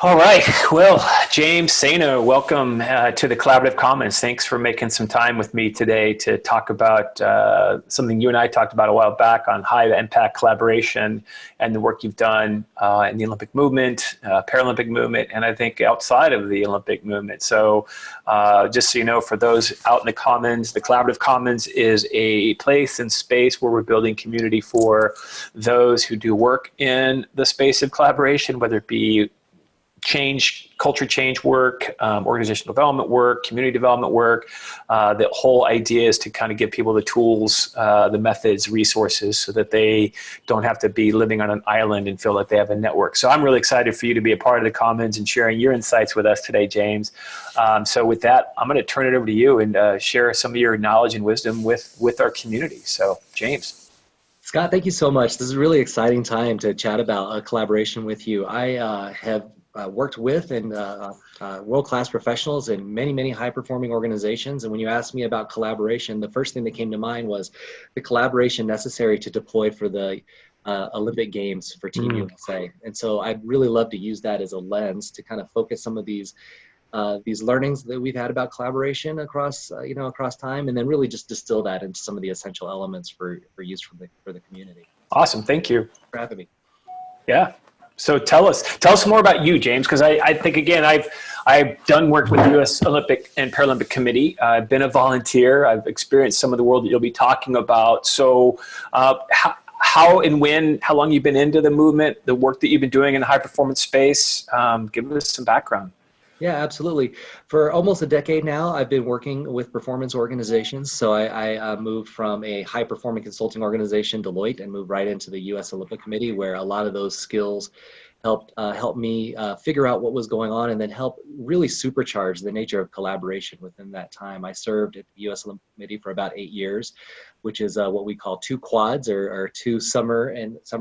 All right. Well, James Sayno, welcome to the Collaborative Commons. Thanks for making some time with me today to talk about something you and I talked about a while back on high impact collaboration and the work you've done in the Olympic movement, Paralympic movement, and I think outside of the Olympic movement. So just so you know, for those out in the Commons, the Collaborative Commons is a place and space where we're building community for those who do work in the space of collaboration, whether it be culture change work, organizational development work, community development work. The whole idea is to kind of give people the tools, the methods, resources, so that they don't have to be living on an island and feel like they have a network. So I'm really excited for you to be a part of the Commons and sharing your insights with us today, James. So with that, I'm going to turn it over to you and share some of your knowledge and wisdom with our community. So, James. Scott, thank you so much. This is a really exciting time to chat about a collaboration with you. I have worked with and world-class professionals in many high-performing organizations. And when you asked me about collaboration, the first thing that came to mind was the collaboration necessary to deploy for the Olympic Games for Team USA. And so I'd really love to use that as a lens to kind of focus some of these learnings that we've had about collaboration across across time, and then really just distill that into some of the essential elements for use for the community. Awesome, thank you for having me. Yeah. So tell us more about you, James, because I think, again, I've done work with the U.S. Olympic and Paralympic Committee. I've been a volunteer. I've experienced some of the world that you'll be talking about. So how long you've been into the movement, the work that you've been doing in the high performance space? Give us some background. Yeah, absolutely. For almost a decade now, I've been working with performance organizations. So I moved from a high-performing consulting organization, Deloitte, and moved right into the U.S. Olympic Committee, where a lot of those skills helped me figure out what was going on and then help really supercharge the nature of collaboration within that time. I served at the U.S. Olympic Committee for about 8 years, which is what we call 2 quads or 2 summer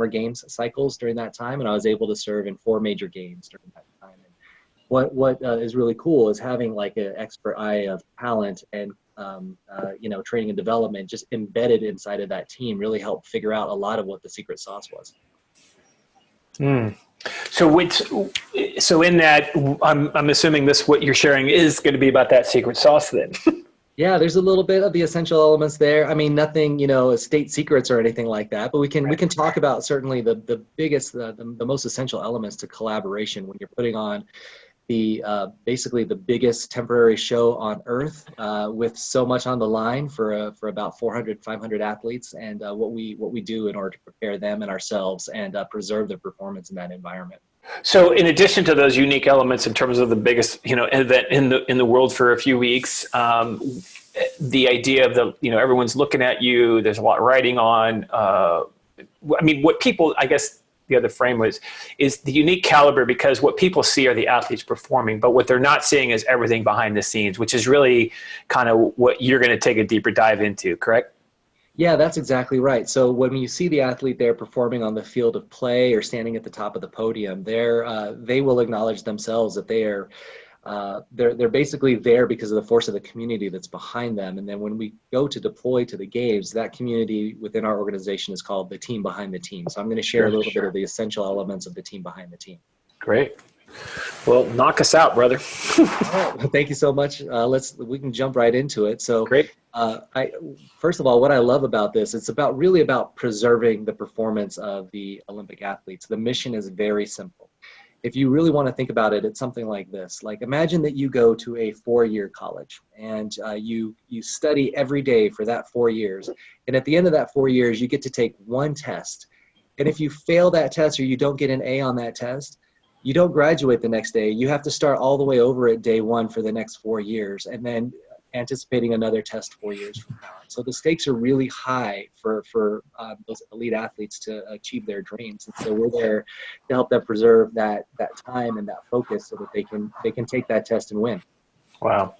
games cycles during that time. And I was able to serve in 4 major games during that time. What is really cool is having like an expert eye of talent and training and development just embedded inside of that team really helped figure out a lot of what the secret sauce was. So in that, I'm assuming what you're sharing is going to be about that secret sauce then. Yeah, there's a little bit of the essential elements there. I mean, nothing, state secrets or anything like that, but we can talk about certainly the biggest, the most essential elements to collaboration when you're putting on basically the biggest temporary show on earth with so much on the line for about 400, 500 athletes, and what we do in order to prepare them and ourselves and preserve their performance in that environment. So in addition to those unique elements in terms of the biggest, event in the world for a few weeks, the idea of everyone's looking at you, there's a lot riding on, what people, I guess, the other frame is the unique caliber, because what people see are the athletes performing, but what they're not seeing is everything behind the scenes, which is really kind of what you're going to take a deeper dive into, correct? Yeah, that's exactly right. So when you see the athlete there performing on the field of play or standing at the top of the podium, they will acknowledge themselves that they're basically there because of the force of the community that's behind them. And then when we go to deploy to the games, that community within our organization is called the team behind the team. So I'm going to share a little bit of the essential elements of the team behind the team. Great. Well, knock us out, brother. All right. Well, thank you so much. We can jump right into it. So great. First of all, what I love about this, it's really about preserving the performance of the Olympic athletes. The mission is very simple. If you really want to think about it, it's something like this. Like, imagine that you go to a 4-year college and you study every day for that 4 years. And at the end of that 4 years, you get to take one test. And if you fail that test or you don't get an A on that test, you don't graduate the next day. You have to start all the way over at day 1 for the next 4 years, and then anticipating another test 4 years from now. So the stakes are really high for those elite athletes to achieve their dreams. And so we're there to help them preserve that time and that focus so that they can take that test and win. Wow.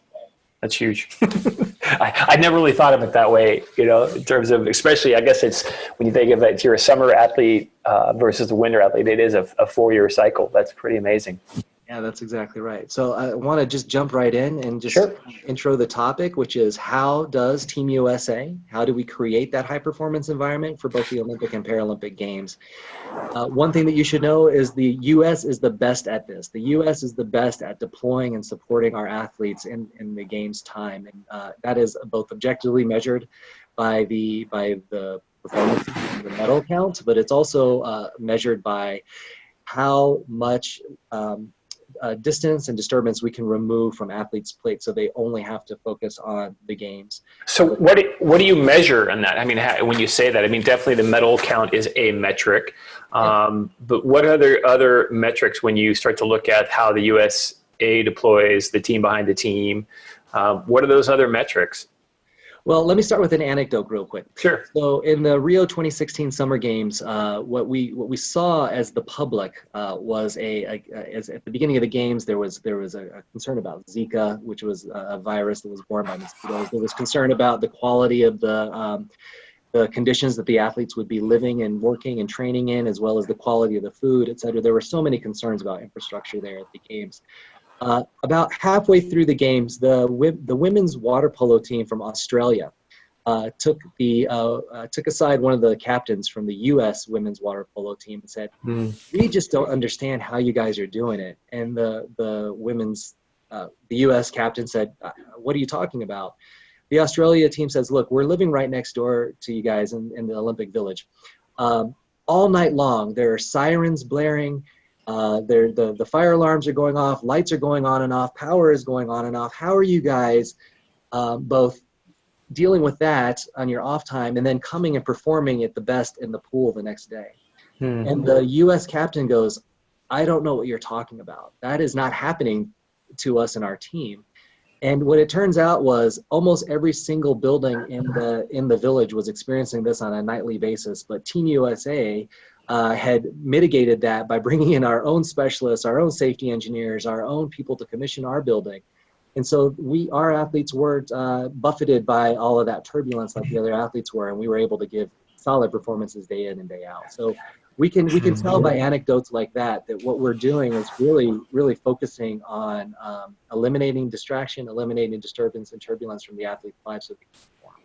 That's huge. I never really thought of it that way, in terms of, especially, I guess it's when you think of it, if you're a summer athlete versus a winter athlete, it is a 4-year cycle. That's pretty amazing. Yeah, that's exactly right. So I want to just jump right in and just Sure. intro the topic, which is how does Team USA, how do we create that high performance environment for both the Olympic and Paralympic Games? One thing that you should know is the U.S. is the best at this. The U.S. is the best at deploying and supporting our athletes in the games time. And that is both objectively measured by the performance and the medal count, but it's also measured by how much distance and disturbance we can remove from athletes' plates, so they only have to focus on the games. So what do you measure on that? I mean, when you say that, I mean, definitely the medal count is a metric. But what other metrics when you start to look at how the USA deploys, the team behind the team? What are those other metrics? Well, let me start with an anecdote real quick. Sure. So in the Rio 2016 Summer Games, what we saw as the public was as at the beginning of the games, there was a concern about Zika, which was a virus that was borne by mosquitoes. There was concern about the quality of the conditions that the athletes would be living and working and training in, as well as the quality of the food, et cetera. There were so many concerns about infrastructure there at the games. About halfway through the games, the women's water polo team from Australia took aside one of the captains from the U.S. women's water polo team and said, "We just don't understand how you guys are doing it." And the U.S. captain said, "What are you talking about?" The Australia team says, "Look, we're living right next door to you guys in the Olympic Village. All night long, there are sirens blaring. The fire alarms are going off, lights are going on and off, power is going on and off. How are you guys both dealing with that on your off time and then coming and performing at the best in the pool the next day?" And the U.S. captain goes, "I don't know what you're talking about. That is not happening to us and our team." And what it turns out was almost every single building in the village was experiencing this on a nightly basis, but Team USA had mitigated that by bringing in our own specialists, our own safety engineers, our own people to commission our building. And so our athletes weren't buffeted by all of that turbulence like the other athletes were, and we were able to give solid performances day in and day out. So we can tell by anecdotes like that what we're doing is really focusing on eliminating distraction, eliminating disturbance and turbulence from the athlete's lives so they can perform.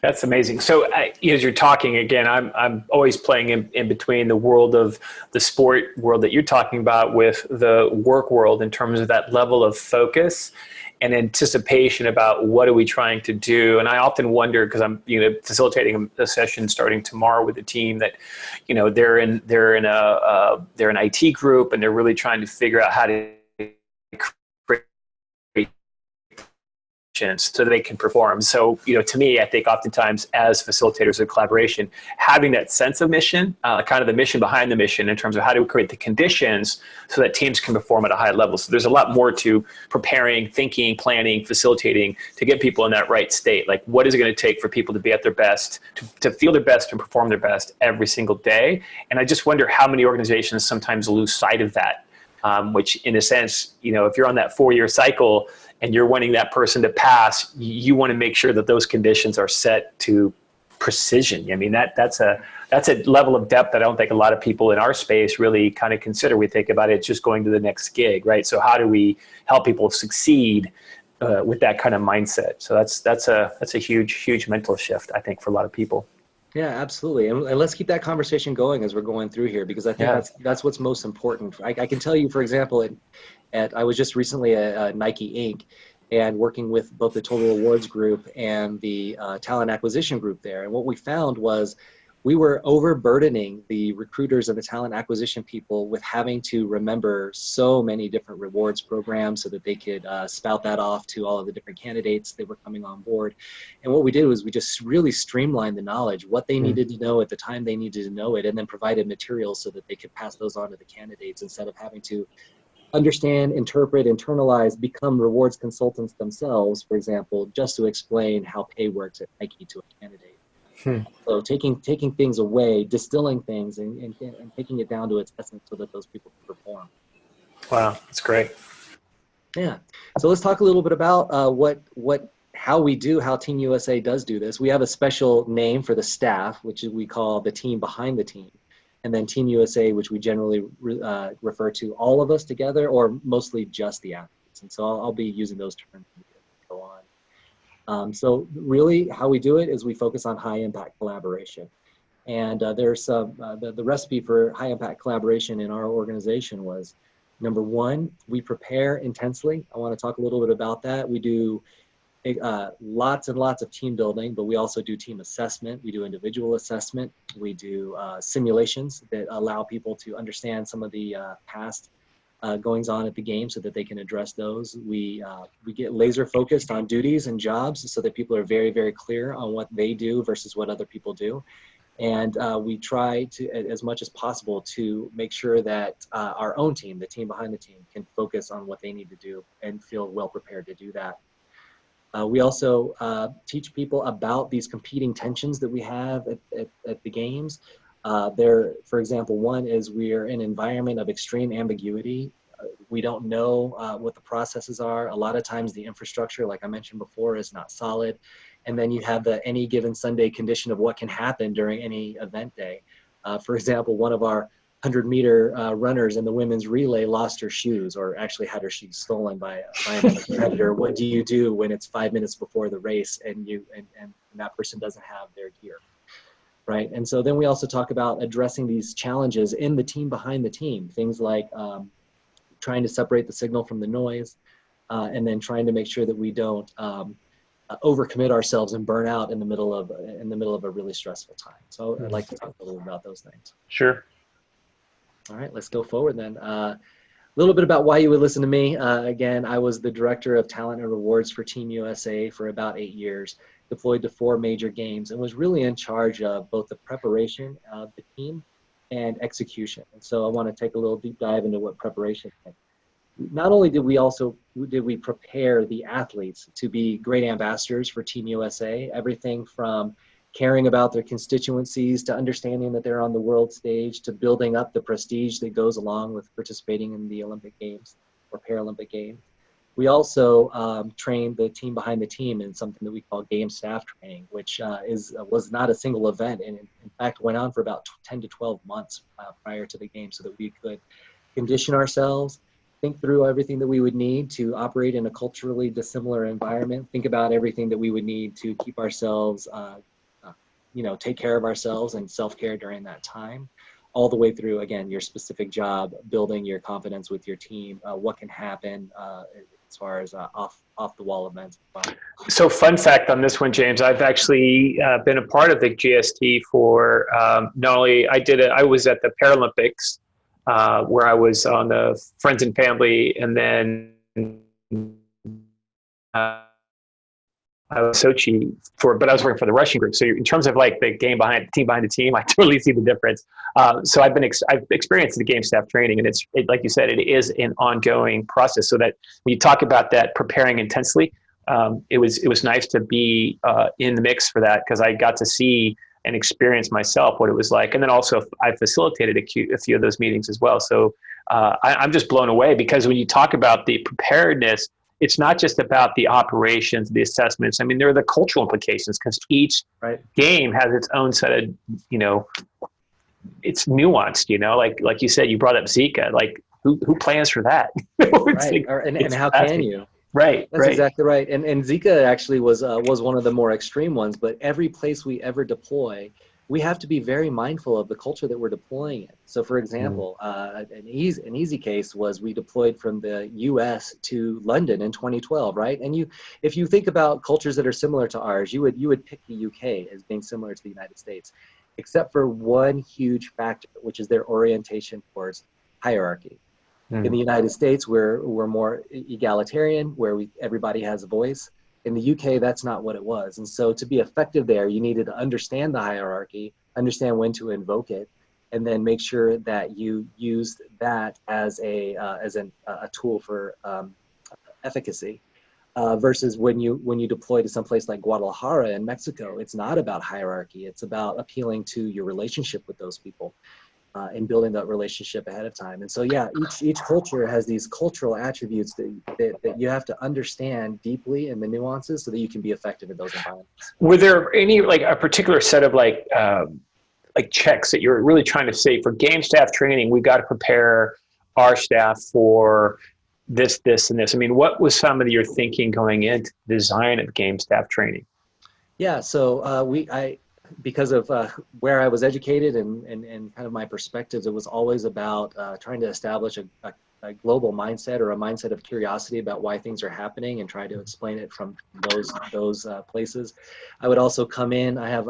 That's amazing. So as you're talking again, I'm always playing in between the world of the sport world that you're talking about with the work world in terms of that level of focus and anticipation about what are we trying to do. And I often wonder, because I'm facilitating a session starting tomorrow with a team that they're an IT group and they're really trying to figure out how to so they can perform. So, to me, I think oftentimes as facilitators of collaboration, having that sense of mission, kind of the mission behind the mission in terms of how do we create the conditions so that teams can perform at a high level. So there's a lot more to preparing, thinking, planning, facilitating to get people in that right state. Like, what is it going to take for people to be at their best, to feel their best and perform their best every single day? And I just wonder how many organizations sometimes lose sight of that, which in a sense, if you're on that 4-year cycle, and you're wanting that person to pass, you want to make sure that those conditions are set to precision. I mean, that's a level of depth that I don't think a lot of people in our space really kind of consider. We think about it just going to the next gig, right? So how do we help people succeed with that kind of mindset? So that's a huge mental shift, I think, for a lot of people. Yeah, absolutely. And let's keep that conversation going as we're going through here, because I think that's what's most important. I can tell you, for example, I was just recently at Nike Inc. and working with both the Total Rewards group and the talent acquisition group there. And what we found was we were overburdening the recruiters and the talent acquisition people with having to remember so many different rewards programs so that they could spout that off to all of the different candidates that were coming on board. And what we did was we just really streamlined the knowledge, what they needed to know at the time they needed to know it, and then provided materials so that they could pass those on to the candidates instead of having to understand, interpret, internalize, become rewards consultants themselves, for example, just to explain how pay works at Nike to a candidate. So taking things away, distilling things, and taking it down to its essence so that those people can perform. Wow, that's great. Yeah. So let's talk a little bit about how Team USA does do this. We have a special name for the staff, which we call the team behind the team. and then Team USA, which we generally refer to all of us together, or mostly just the athletes. And so I'll be using those terms as we go on. So really how we do it is we focus on high impact collaboration. And there's the recipe for high impact collaboration in our organization was, number one, we prepare intensely. I want to talk a little bit about that. We do lots and lots of team building, but we also do team assessment. We do individual assessment. We do simulations that allow people to understand some of the past goings on at the game so that they can address those. We get laser focused on duties and jobs so that people are very, very clear on what they do versus what other people do. And we try to, as much as possible, to make sure that our own team, the team behind the team, can focus on what they need to do and feel well prepared to do that. We also teach people about these competing tensions that we have at the games. For example, one is we are in an environment of extreme ambiguity. We don't know what the processes are. A lot of times the infrastructure, like I mentioned before, is not solid. And then you have the any given Sunday condition of what can happen during any event day. For example, one of our 100-meter runners in the women's relay lost her shoes, or actually had her shoes stolen by another competitor. What do you do when it's 5 minutes before the race and that person doesn't have their gear, right? And so then we also talk about addressing these challenges in the team behind the team, things like trying to separate the signal from the noise, and then trying to make sure that we don't overcommit ourselves and burn out in the middle of a really stressful time. So I'd like to talk a little about those things. Sure. All right, let's go forward then. A little bit about why you would listen to me. Again, I was the director of talent and rewards for Team USA for about 8 years, deployed to 4 major games, and was really in charge of both the preparation of the team and execution. And so I want to take a little deep dive into what preparation meant. Not only did we prepare the athletes to be great ambassadors for Team USA, everything from caring about their constituencies, to understanding that they're on the world stage, to building up the prestige that goes along with participating in the Olympic Games or Paralympic Games. We also trained the team behind the team in something that we call game staff training, which was not a single event, and in fact went on for about 10 to 12 months prior to the game, so that we could condition ourselves, think through everything that we would need to operate in a culturally dissimilar environment, think about everything that we would need to keep ourselves take care of ourselves and self-care during that time, all the way through, again, your specific job, building your confidence with your team, what can happen as far as off-the-wall events. So fun fact on this one, James, I've actually been a part of the GST for not only, I was at the Paralympics where I was on the friends and family, and then I was Sochi but I was working for the Russian group. So in terms of like the team behind the team, I totally see the difference. So I've experienced the game staff training, and it's like you said, it is an ongoing process. So that when you talk about that preparing intensely, it was nice to be in the mix for that, because I got to see and experience myself what it was like. And then also I facilitated a few of those meetings as well. So I'm just blown away, because when you talk about the preparedness, it's not just about the operations, the assessments. I mean, there are the cultural implications, because each game has its own set of, it's nuanced, like you said, you brought up Zika, like who plans for that? Right. And how can you? Right. That's exactly right. And Zika actually was one of the more extreme ones, but every place we ever deploy, we have to be very mindful of the culture that we're deploying in. So for example, an easy case was we deployed from the US to London in 2012, right? And if you think about cultures that are similar to ours, you would pick the UK as being similar to the United States, except for one huge factor, which is their orientation towards hierarchy. In the United States, we're more egalitarian, where everybody has a voice. In the UK, that's not what it was. And so to be effective there, you needed to understand the hierarchy, understand when to invoke it, and then make sure that you used that as a tool for efficacy. Versus when you deploy to some place like Guadalajara in Mexico, it's not about hierarchy. It's about appealing to your relationship with those people. And building that relationship ahead of time. And so, yeah, each culture has these cultural attributes that you have to understand deeply in the nuances so that you can be effective in those environments. Were there any, like a particular set of like checks that you're really trying to say for game staff training, we got to prepare our staff for this, this, and this? I mean, what was some of your thinking going into the design of game staff training? Yeah, so because of where I was educated and kind of my perspectives, it was always about trying to establish a global mindset, or a mindset of curiosity about why things are happening, and try to explain it from those places. I would also come in. I have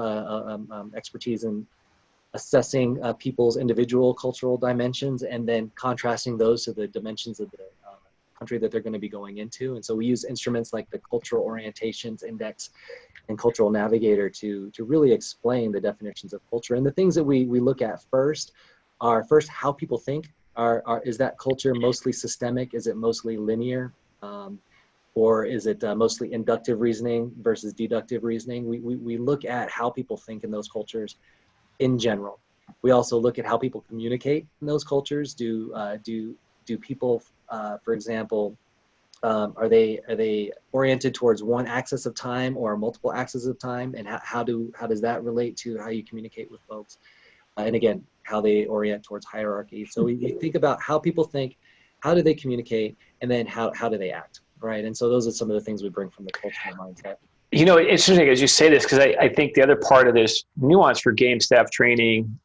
expertise in assessing people's individual cultural dimensions, and then contrasting those to the dimensions of the country that they're going to be going into. And so we use instruments like the Cultural Orientations Index and Cultural Navigator to really explain the definitions of culture. And the things that we look at first are how people think. Is that culture mostly systemic? Is it mostly linear? Or is it mostly inductive reasoning versus deductive reasoning? We look at how people think in those cultures in general. We also look at how people communicate in those cultures. Do people, for example, are they oriented towards one axis of time or multiple axes of time? And how does that relate to how you communicate with folks? And again, how they orient towards hierarchy. So we think about how people think, how do they communicate, and then how do they act, right? And so those are some of the things we bring from the cultural mindset. You know, it's interesting as you say this, because I think the other part of this nuance for game staff training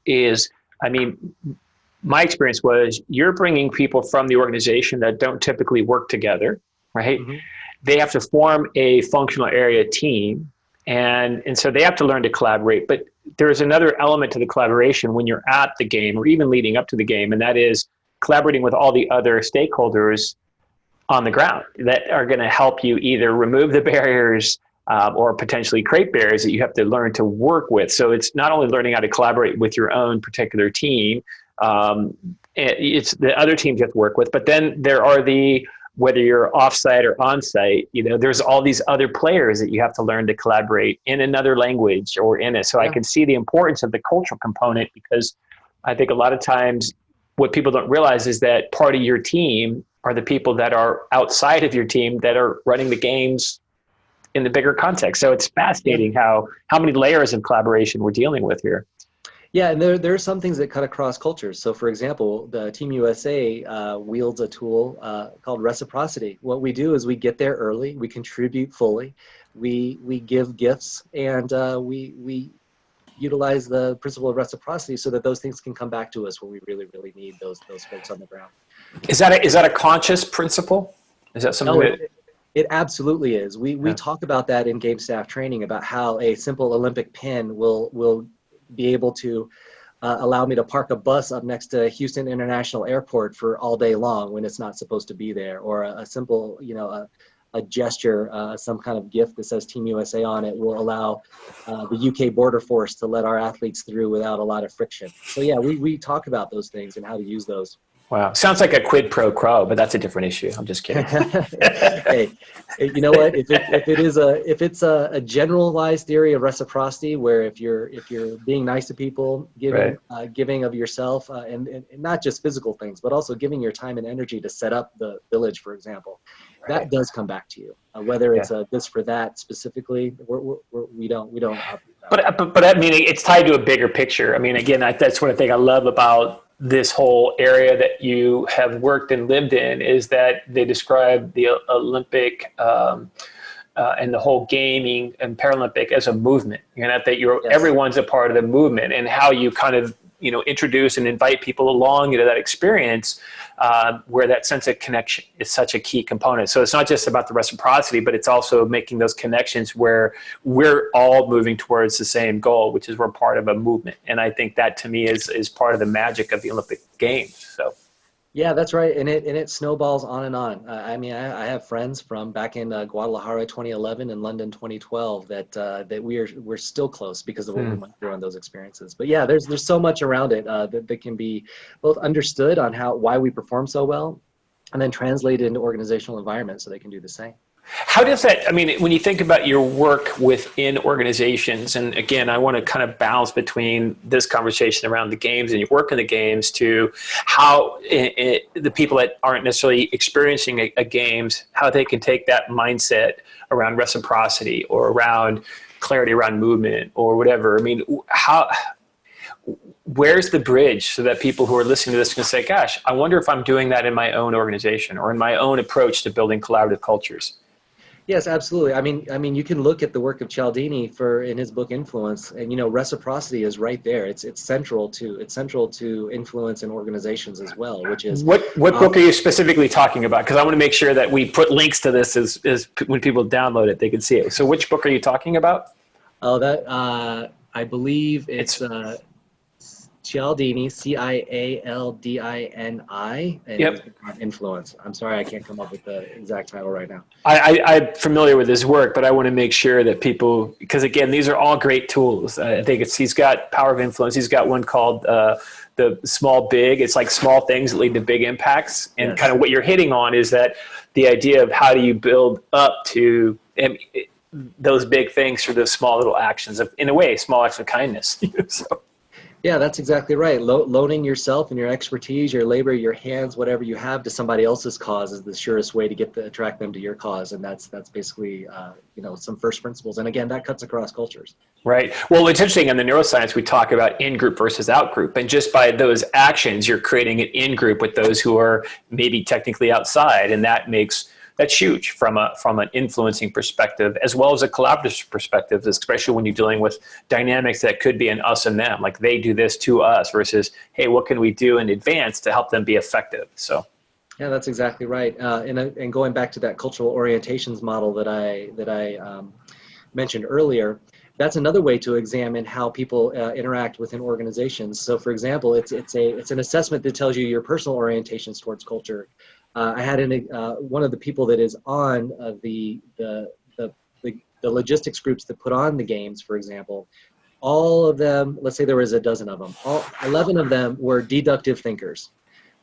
is, I mean, my experience was you're bringing people from the organization that don't typically work together, right? Mm-hmm. They have to form a functional area team, and so they have to learn to collaborate. But there's another element to the collaboration when you're at the game or even leading up to the game, and that is collaborating with all the other stakeholders on the ground that are going to help you either remove the barriers or potentially create barriers that you have to learn to work with. So it's not only learning how to collaborate with your own particular team, it's the other teams you have to work with, but then there are whether you're offsite or onsite, you know, there's all these other players that you have to learn to collaborate in another language or in it. So yeah. I can see the importance of the cultural component, because I think a lot of times what people don't realize is that part of your team are the people that are outside of your team that are running the games in the bigger context. So it's fascinating how many layers of collaboration we're dealing with here. Yeah, and there are some things that cut across cultures. So for example, the Team USA wields a tool called reciprocity. What we do is we get there early, we contribute fully, we give gifts, and we utilize the principle of reciprocity so that those things can come back to us when we really, really need those folks on the ground. Is that a conscious principle? Is that something that... It absolutely is. We talk about that in game staff training, about how a simple Olympic pin will be able to allow me to park a bus up next to Houston International Airport for all day long when it's not supposed to be there, or a simple, a gesture, some kind of gift that says Team USA on it will allow the UK Border Force to let our athletes through without a lot of friction. So yeah, we talk about those things and how to use those. Wow. Sounds like a quid pro quo, but that's a different issue. I'm just kidding. Hey, you know what? If it's a generalized theory of reciprocity, where if you're being nice to people, giving of yourself, and not just physical things, but also giving your time and energy to set up the village, for example, that does come back to you. Whether it's this for that specifically, we don't. But I mean, it's tied to a bigger picture. I mean, again, that's one thing I love about this whole area that you have worked and lived in, is that they describe the Olympic and the whole gaming and Paralympic as a movement. That everyone's a part of the movement, and how you kind of introduce and invite people along that experience where that sense of connection is such a key component. So it's not just about the reciprocity, but it's also making those connections where we're all moving towards the same goal, which is we're part of a movement. And I think that to me is part of the magic of the Olympic Games. So. Yeah, that's right, and it snowballs on and on. I mean, I have friends from back in Guadalajara 2011 and London 2012 that we're still close because of what we went through on those experiences. But yeah, there's so much around it that can be both understood on why we perform so well, and then translated into organizational environments so they can do the same. How does that, I mean, when you think about your work within organizations, and again, I want to kind of balance between this conversation around the games and your work in the games to how the people that aren't necessarily experiencing a games, how they can take that mindset around reciprocity or around clarity around movement or whatever. I mean, where's the bridge so that people who are listening to this can say, gosh, I wonder if I'm doing that in my own organization or in my own approach to building collaborative cultures? Yes, absolutely. I mean, you can look at the work of Cialdini in his book Influence, and reciprocity is right there. It's central to influence in organizations as well. Which is what book are you specifically talking about? Because I want to make sure that we put links to this as when people download it, they can see it. So which book are you talking about? Oh, that I believe it's Cialdini, Cialdini, and Yep. his book on Influence. I'm sorry, I can't come up with the exact title right now. I'm familiar with his work, but I want to make sure that people, because again, these are all great tools. I think he's got Power of Influence. He's got one called the Small Big. It's like small things that lead to big impacts. And Yes. kind of what you're hitting on is that the idea of how do you build up to those big things through those small little actions of, in a way, small acts of kindness. So. Yeah, that's exactly right. Loaning yourself and your expertise, your labor, your hands, whatever you have to somebody else's cause is the surest way to attract them to your cause. And that's basically, some first principles. And again, that cuts across cultures. Right. Well, it's interesting in the neuroscience, we talk about in-group versus out-group. And just by those actions, you're creating an in-group with those who are maybe technically outside. And that's huge from an influencing perspective, as well as a collaborative perspective, especially when you're dealing with dynamics that could be an us and them, like they do this to us versus, hey, what can we do in advance to help them be effective? So. Yeah, that's exactly right. And going back to that cultural orientations model that I mentioned earlier, that's another way to examine how people interact within organizations. So, for example, it's an assessment that tells you your personal orientations towards culture. I had one of the people that is on the logistics groups that put on the games, for example. All of them, let's say there was a dozen of them. 11 of them were deductive thinkers.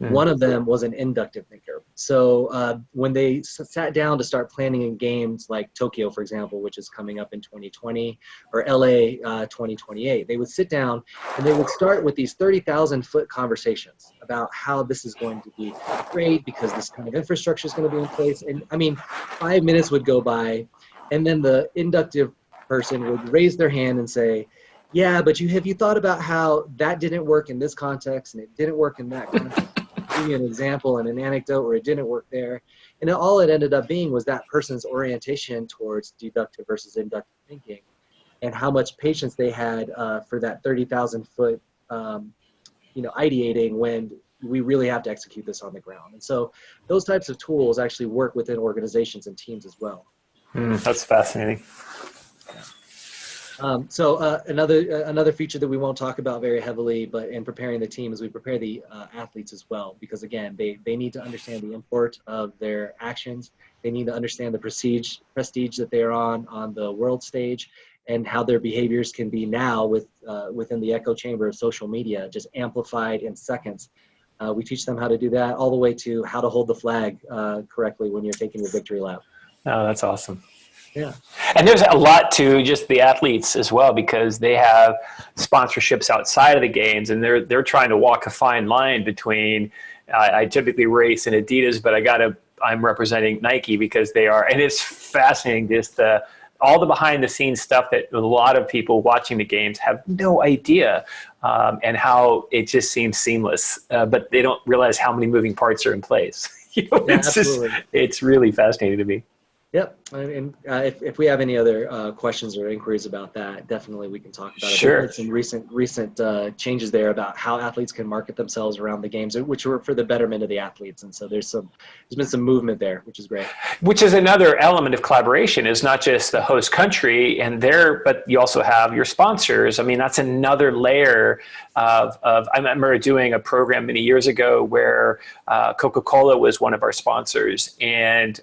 One of them was an inductive thinker. So when they sat down to start planning in games like Tokyo, for example, which is coming up in 2020, or LA 2028, they would sit down and they would start with these 30,000-foot conversations about how this is going to be great because this kind of infrastructure is going to be in place. And I mean, 5 minutes would go by, and then the inductive person would raise their hand and say, yeah, but have you thought about how that didn't work in this context and it didn't work in that context? Give you an example and an anecdote where it didn't work there. And all it ended up being was that person's orientation towards deductive versus inductive thinking and how much patience they had for that 30,000-foot, ideating when we really have to execute this on the ground. And so those types of tools actually work within organizations and teams as well. That's fascinating. Another feature that we won't talk about very heavily, but in preparing the team, is we prepare the athletes as well, because again, they need to understand the import of their actions. They need to understand the prestige that they are on the world stage, and how their behaviors can be now within the echo chamber of social media, just amplified in seconds. We teach them how to do that, all the way to how to hold the flag correctly when you're taking your victory lap. Oh, that's awesome. Yeah. And there's a lot to just the athletes as well, because they have sponsorships outside of the games, and they're trying to walk a fine line between, I typically race in Adidas, but I'm representing Nike because they are, and it's fascinating, just all the behind the scenes stuff that a lot of people watching the games have no idea, and how it just seems seamless, but they don't realize how many moving parts are in place. It's really fascinating to me. Yep. And if we have any other questions or inquiries about that, definitely we can talk about it. Sure. There's some recent changes there about how athletes can market themselves around the games, which were for the betterment of the athletes. And so there's been some movement there, which is great. Which is another element of collaboration, is not just the host country but you also have your sponsors. I mean, that's another layer of I remember doing a program many years ago where Coca-Cola was one of our sponsors, and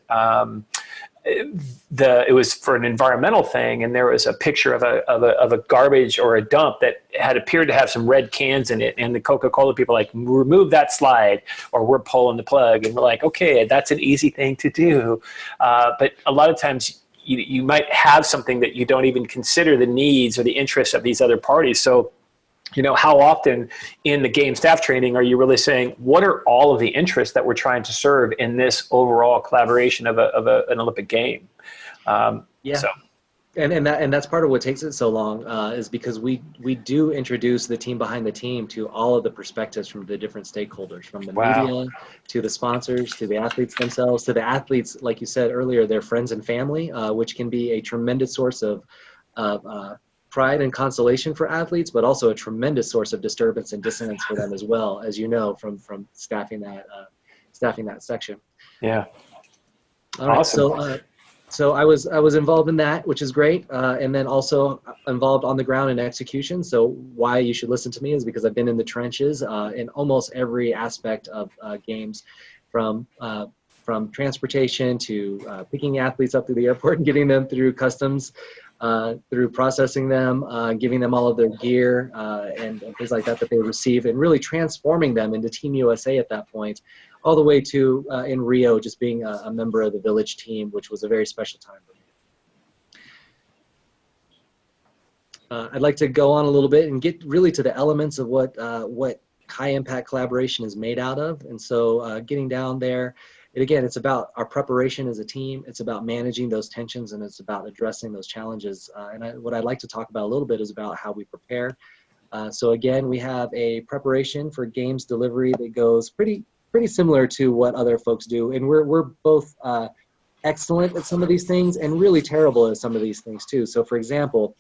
it was for an environmental thing, and there was a picture of a garbage or a dump that had appeared to have some red cans in it, and the Coca-Cola people were like, remove that slide or we're pulling the plug. And we're like, okay, that's an easy thing to do, but a lot of times you might have something that you don't even consider the needs or the interests of these other parties. So how often in the game staff training are you really saying, what are all of the interests that we're trying to serve in this overall collaboration of an Olympic game? Yeah. And that's part of what takes it so long, is because we do introduce the team behind the team to all of the perspectives from the different stakeholders, from the Wow. media to the sponsors to the athletes themselves to the athletes, like you said earlier, their friends and family, which can be a tremendous source of pride and consolation for athletes, but also a tremendous source of disturbance and dissonance for them as well, as you know from staffing that section. Yeah. All right, Awesome. so I was involved in that, which is great, and then also involved on the ground in execution. So why you should listen to me is because I've been in the trenches in almost every aspect of games, from transportation to picking athletes up through the airport and getting them through customs, through processing them, giving them all of their gear and things like that they receive, and really transforming them into Team USA at that point, all the way to in Rio, just being a member of the village team, which was a very special time for me. I'd like to go on a little bit and get really to the elements of what high impact collaboration is made out of. And so getting down there, and again, it's about our preparation as a team. It's about managing those tensions, and it's about addressing those challenges. What I'd like to talk about a little bit is about how we prepare. So again, we have a preparation for games delivery that goes pretty similar to what other folks do, and we're both excellent at some of these things and really terrible at some of these things too. So for example,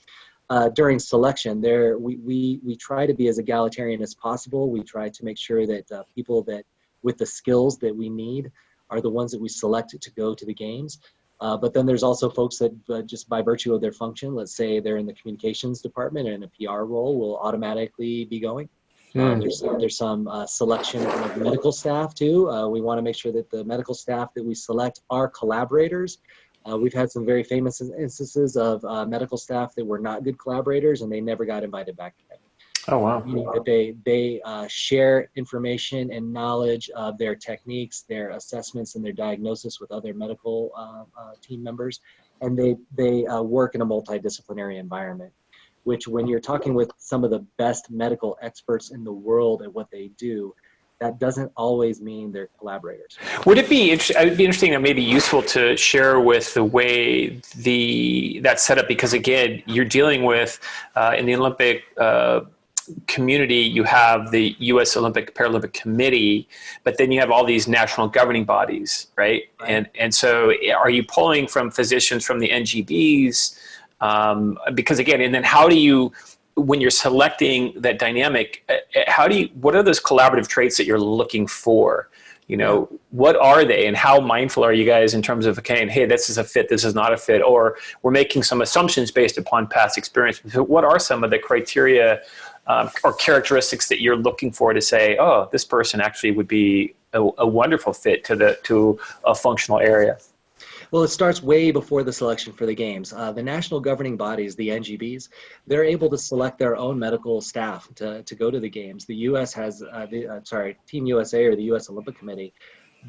during selection, we try to be as egalitarian as possible. We try to make sure that people that with the skills that we need are the ones that we select to go to the games. But then there's also folks that just by virtue of their function, let's say they're in the communications department and a PR role, will automatically be going. There's some selection of medical staff too. We want to make sure that the medical staff that we select are collaborators. We've had some very famous instances of medical staff that were not good collaborators, and they never got invited back again. Oh, wow. That they share information and knowledge of their techniques, their assessments, and their diagnosis with other medical team members, and they work in a multidisciplinary environment, which when you're talking with some of the best medical experts in the world at what they do, that doesn't always mean they're collaborators. Would it be interesting and maybe useful to share with the way that's set up? Because again, you're dealing with in the Olympic community, you have the U.S. Olympic Paralympic Committee, but then you have all these national governing bodies, right? And so are you pulling from physicians from the NGBs? Because again, and then how do you, when you're selecting that dynamic, what are those collaborative traits that you're looking for? You know, what are they, and how mindful are you guys in terms of, okay, hey, this is a fit, this is not a fit, or we're making some assumptions based upon past experience. So what are some of the criteria or characteristics that you're looking for to say, oh, this person actually would be a wonderful fit to a functional area? Well, it starts way before the selection for the games. The national governing bodies, the NGBs, they're able to select their own medical staff to go to the games. The U.S. has, Team USA or the U.S. Olympic Committee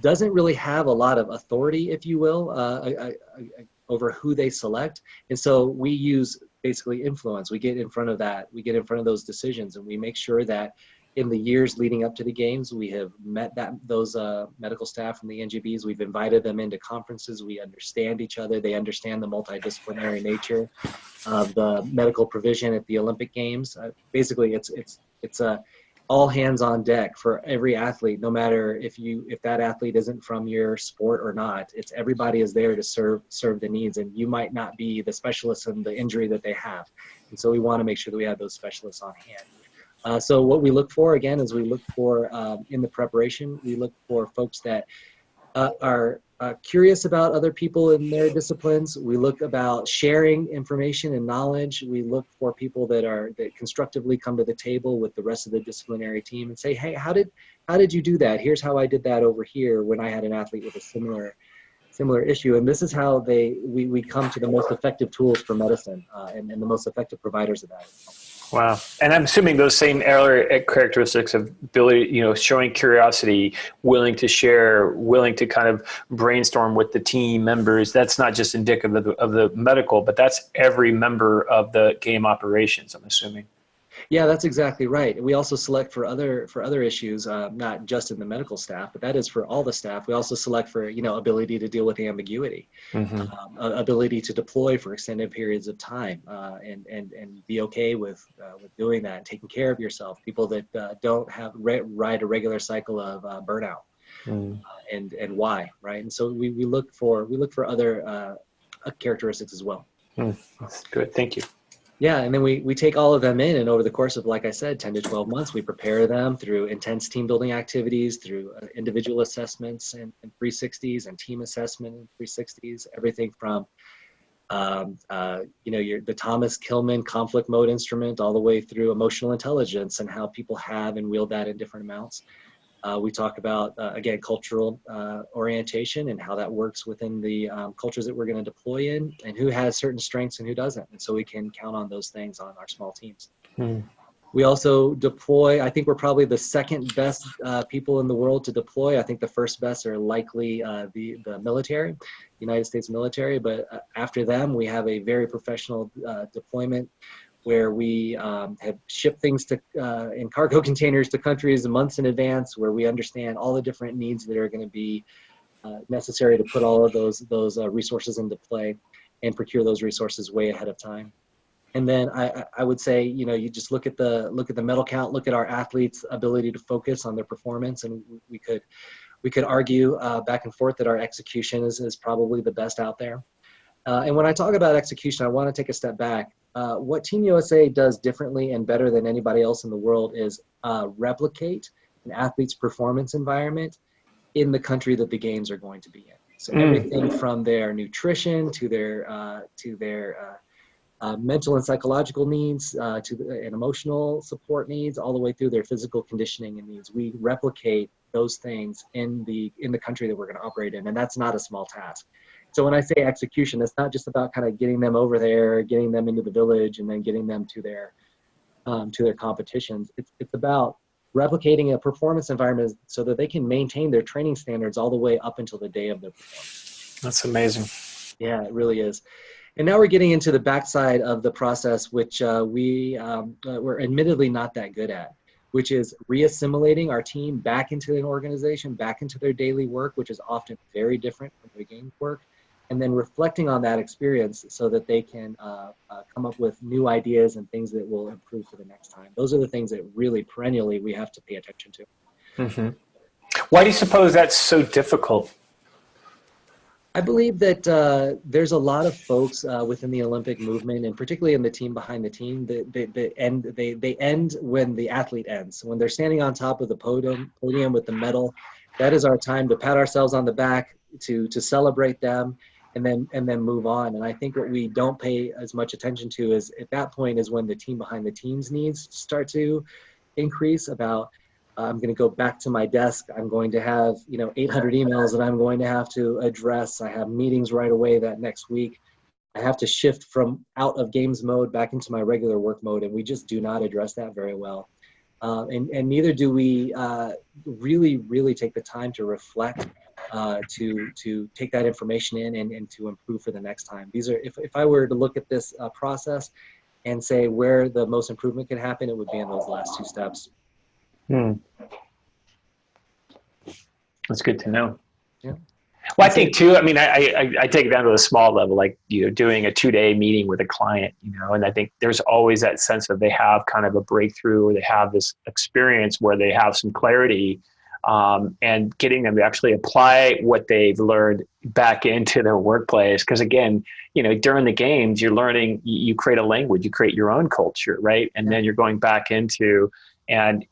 doesn't really have a lot of authority, if you will, over who they select. And so we use basically influence. We get in front of that. We get in front of those decisions, and we make sure that in the years leading up to the games, we have met those medical staff from the NGBs. We've invited them into conferences. We understand each other. They understand the multidisciplinary nature of the medical provision at the Olympic Games. Basically, it's all hands on deck for every athlete, no matter if that athlete isn't from your sport or not. It's everybody is there to serve the needs, and you might not be the specialist in the injury that they have. And so we want to make sure that we have those specialists on hand. So what we look for, again, is we look for, in the preparation, we look for folks that are curious about other people in their disciplines. We look about sharing information and knowledge. We look for people that constructively come to the table with the rest of the disciplinary team and say, hey, how did you do that? Here's how I did that over here when I had an athlete with a similar issue. And this is how we come to the most effective tools for medicine and the most effective providers of that. Wow. And I'm assuming those same earlier characteristics of ability, showing curiosity, willing to share, willing to kind of brainstorm with the team members. That's not just indicative of the medical, but that's every member of the game operations, I'm assuming. Yeah, that's exactly right. We also select for other issues, not just in the medical staff, but that is for all the staff. We also select for, ability to deal with ambiguity, Hmm. ability to deploy for extended periods of time, and be okay with doing that and taking care of yourself. People that don't have ride a regular cycle of burnout, Mm. and why, right? And so we look for other characteristics as well. Mm. That's good. Thank you. Yeah, and then we take all of them in, and over the course of, like I said, 10 to 12 months, we prepare them through intense team building activities, through individual assessments and 360s, and team assessment and 360s, everything from the Thomas Kilmann conflict mode instrument all the way through emotional intelligence and how people have and wield that in different amounts. We talk about, again, cultural orientation and how that works within the cultures that we're going to deploy in, and who has certain strengths and who doesn't. And so we can count on those things on our small teams. Mm. We also deploy, I think we're probably the second best people in the world to deploy. I think the first best are likely the military, United States military. But after them, we have a very professional deployment where we have shipped things to in cargo containers to countries months in advance, where we understand all the different needs that are going to be necessary to put all of those resources into play and procure those resources way ahead of time. And then I would say, you just look at the medal count, look at our athletes' ability to focus on their performance, and we could argue back and forth that our execution is probably the best out there. And when I talk about execution, I want to take a step back. What Team USA does differently and better than anybody else in the world is replicate an athlete's performance environment in the country that the games are going to be in. So everything from their nutrition to their mental and psychological needs, and emotional support needs, all the way through their physical conditioning and needs. We replicate those things in the country that we're going to operate in, and that's not a small task. So when I say execution, it's not just about kind of getting them over there, getting them into the village, and then getting them to their competitions. It's about replicating a performance environment so that they can maintain their training standards all the way up until the day of their performance. That's amazing. Yeah, it really is. And now we're getting into the backside of the process, which we're admittedly not that good at, which is reassimilating our team back into an organization, back into their daily work, which is often very different from their game work, and then reflecting on that experience so that they can come up with new ideas and things that will improve for the next time. Those are the things that really perennially we have to pay attention to. Mm-hmm. Why do you suppose that's so difficult? I believe that there's a lot of folks within the Olympic movement, and particularly in the team behind the team, they end when the athlete ends. When they're standing on top of the podium with the medal, that is our time to pat ourselves on the back, to celebrate them, and then move on. And I think what we don't pay as much attention to is at that point is when the team behind the team's needs start to increase. About I'm going to go back to my desk. I'm going to have 800 emails that I'm going to have to address. I have meetings right away that next week. I have to shift from out of games mode back into my regular work mode, and we just do not address that very well. And neither do we really take the time to reflect, to take that information in and to improve for the next time. These are, if I were to look at this process and say where the most improvement can happen, it would be in those last two steps. That's good to know. Yeah. Well, I think too, I mean, I take it down to a small level, like, doing a 2-day meeting with a client, and I think there's always that sense of they have kind of a breakthrough, or they have this experience where they have some clarity, and getting them to actually apply what they've learned back into their workplace. Because again, during the games, you're learning, you create a language, you create your own culture, right? And then you're going back into, and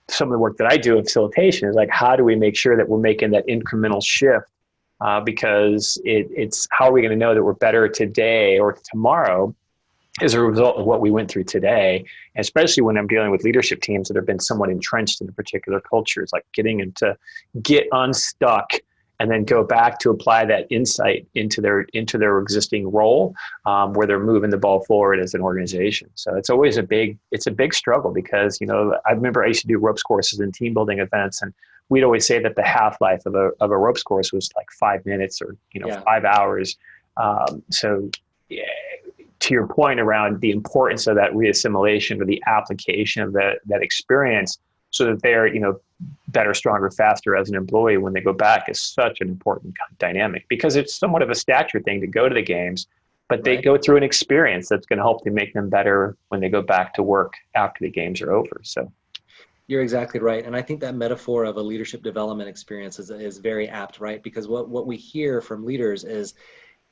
some of the work that I do in facilitation is like, how do we make sure that we're making that incremental shift? Because it's how are we going to know that we're better today or tomorrow as a result of what we went through today? And especially when I'm dealing with leadership teams that have been somewhat entrenched in a particular culture, it's like getting them to get unstuck and then go back to apply that insight into their existing role, where they're moving the ball forward as an organization. So it's always a big struggle, because, I remember I used to do ropes courses and team building events, and we'd always say that the half-life of a ropes course was like 5 minutes or 5 hours. So yeah, to your point around the importance of that reassimilation or the application of that experience so that they're, better, stronger, faster as an employee when they go back is such an important dynamic, because it's somewhat of a stature thing to go to the games, but they go through an experience that's going to hopefully make them better when they go back to work after the games are over. So you're exactly right. And I think that metaphor of a leadership development experience is very apt, right? Because what we hear from leaders is,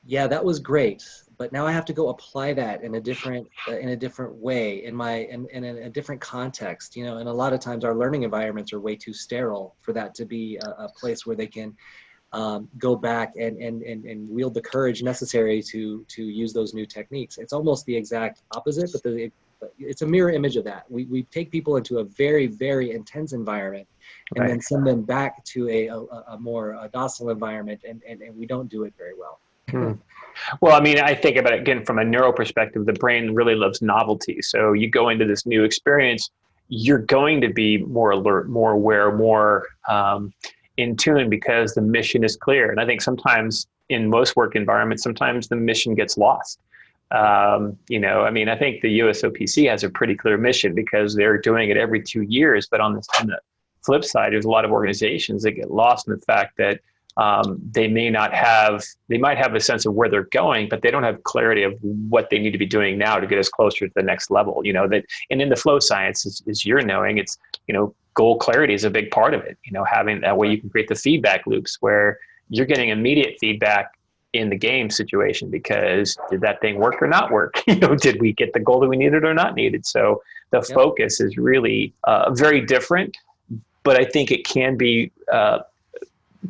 yeah, that was great, but now I have to go apply that in a different way, in a different context, and a lot of times our learning environments are way too sterile for that to be a place where they can go back and wield the courage necessary to use those new techniques. It's almost the exact opposite, but it's a mirror image of that. We take people into a very, very intense environment and then send them back to a more docile environment, and we don't do it very well. Well, I mean, I think about it again from a neuro perspective. The brain really loves novelty. So you go into this new experience, you're going to be more alert, more aware, more in tune, because the mission is clear. And I think sometimes in most work environments, sometimes the mission gets lost. I think the USOPC has a pretty clear mission because they're doing it every 2 years. But on the flip side, there's a lot of organizations that get lost in the fact that they might have a sense of where they're going, but they don't have clarity of what they need to be doing now to get us closer to the next level. And in the flow science, as you're knowing, it's, goal clarity is a big part of it. Having that way you can create the feedback loops where you're getting immediate feedback in the game situation, because did that thing work or not work? Did we get the goal that we needed or not needed? So the focus is really very different, but I think it can be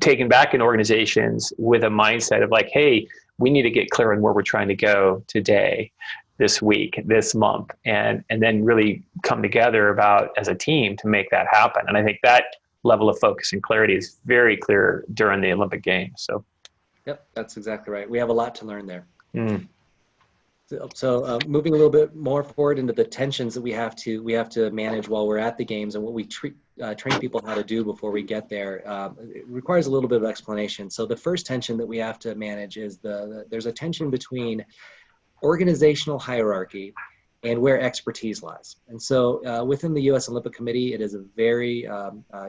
taken back in organizations with a mindset of like, hey, we need to get clear on where we're trying to go today, this week, this month, and then really come together as a team to make that happen. And I think that level of focus and clarity is very clear during the Olympic Games. So, yep, that's exactly right. We have a lot to learn there. So moving a little bit more forward into the tensions that we have to manage while we're at the games, and what we train people how to do before we get there. It requires a little bit of explanation. So the first tension that we have to manage is there's a tension between organizational hierarchy and where expertise lies. And so within the U.S. Olympic Committee, it is a very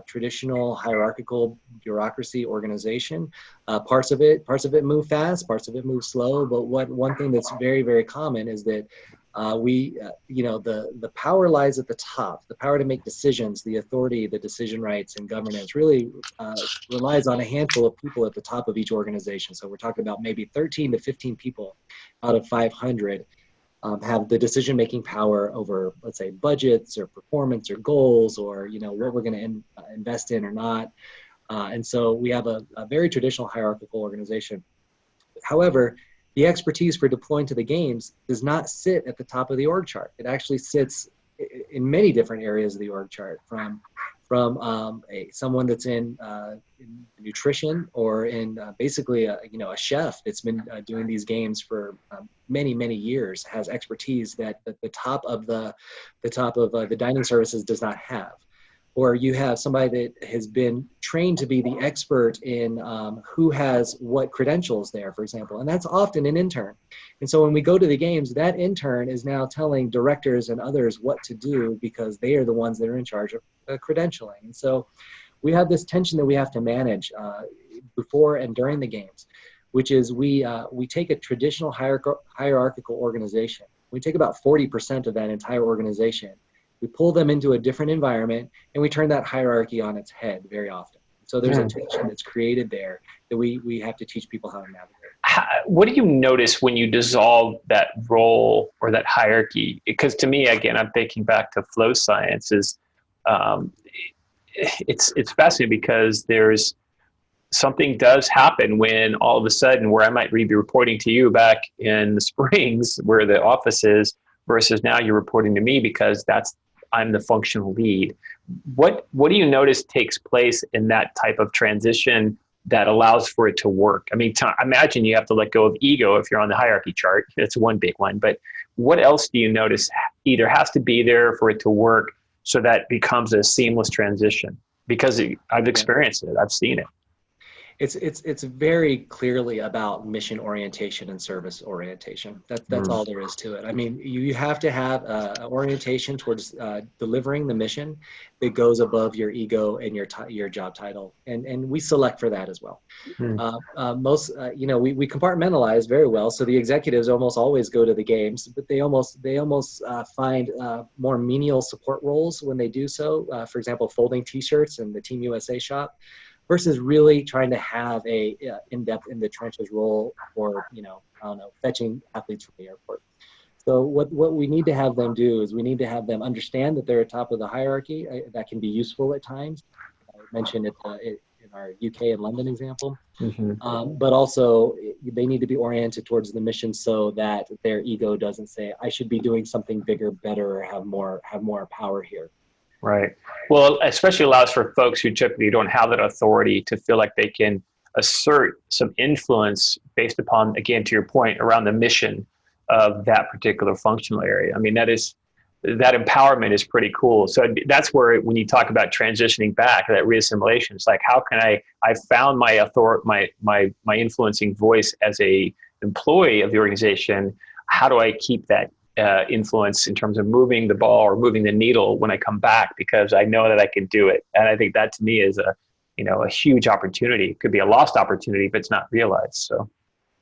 traditional hierarchical bureaucracy organization. Parts of it move fast, parts of it move slow. But one thing that's very, very common is that the power lies at the top. The power to make decisions, the authority, the decision rights, and governance really relies on a handful of people at the top of each organization. So we're talking about maybe 13 to 15 people out of 500 have the decision-making power over, let's say, budgets or performance or goals, or what we're going to invest in or not. And so we have a very traditional hierarchical organization. However, the expertise for deploying to the games does not sit at the top of the org chart. It actually sits in many different areas of the org chart, from someone that's in nutrition, or in basically a chef that's been doing these games for many, many years, has expertise that the top of the dining services does not have. Or you have somebody that has been trained to be the expert in who has what credentials there, for example, and that's often an intern. And so when we go to the games, that intern is now telling directors and others what to do, because they are the ones that are in charge of credentialing. And so we have this tension that we have to manage before and during the games, which is we take a traditional hierarchical organization. We take about 40% of that entire organization. We pull them into a different environment, and we turn that hierarchy on its head very often. So there's a tension that's created there that we have to teach people how to navigate. What do you notice when you dissolve that role or that hierarchy? Because to me, again, I'm thinking back to flow science. It's fascinating, because there's something does happen when all of a sudden, where I might be reporting to you back in the Springs where the office is, versus now you're reporting to me because I'm the functional lead. What do you notice takes place in that type of transition that allows for it to work? I mean, imagine you have to let go of ego if you're on the hierarchy chart. That's one big one. But what else do you notice either has to be there for it to work so that becomes a seamless transition? Because I've experienced it. I've seen it. It's very clearly about mission orientation and service orientation. That's all there is to it. I mean, you have to have orientation towards delivering the mission that goes above your ego and your job title, and we select for that as well. We compartmentalize very well. So the executives almost always go to the games, but they almost find more menial support roles when they do so. For example, folding T-shirts in the Team USA shop, versus really trying to have a in-depth in the trenches role, or fetching athletes from the airport. So what we need to have them do is we need to have them understand that they're at top of the hierarchy. That can be useful at times. I mentioned it in our UK and London example, but also they need to be oriented towards the mission so that their ego doesn't say, I should be doing something bigger, better, or have more power here. Right. Well, especially allows for folks who typically don't have that authority to feel like they can assert some influence based upon, again, to your point, around the mission of that particular functional area. I mean, that empowerment is pretty cool. So that's where, when you talk about transitioning back, that reassimilation, it's like, how can I found my my influencing voice as a employee of the organization. How do I keep that influence in terms of moving the ball or moving the needle when I come back, because I know that I can do it. And I think that to me is a huge opportunity. It could be a lost opportunity if it's not realized. So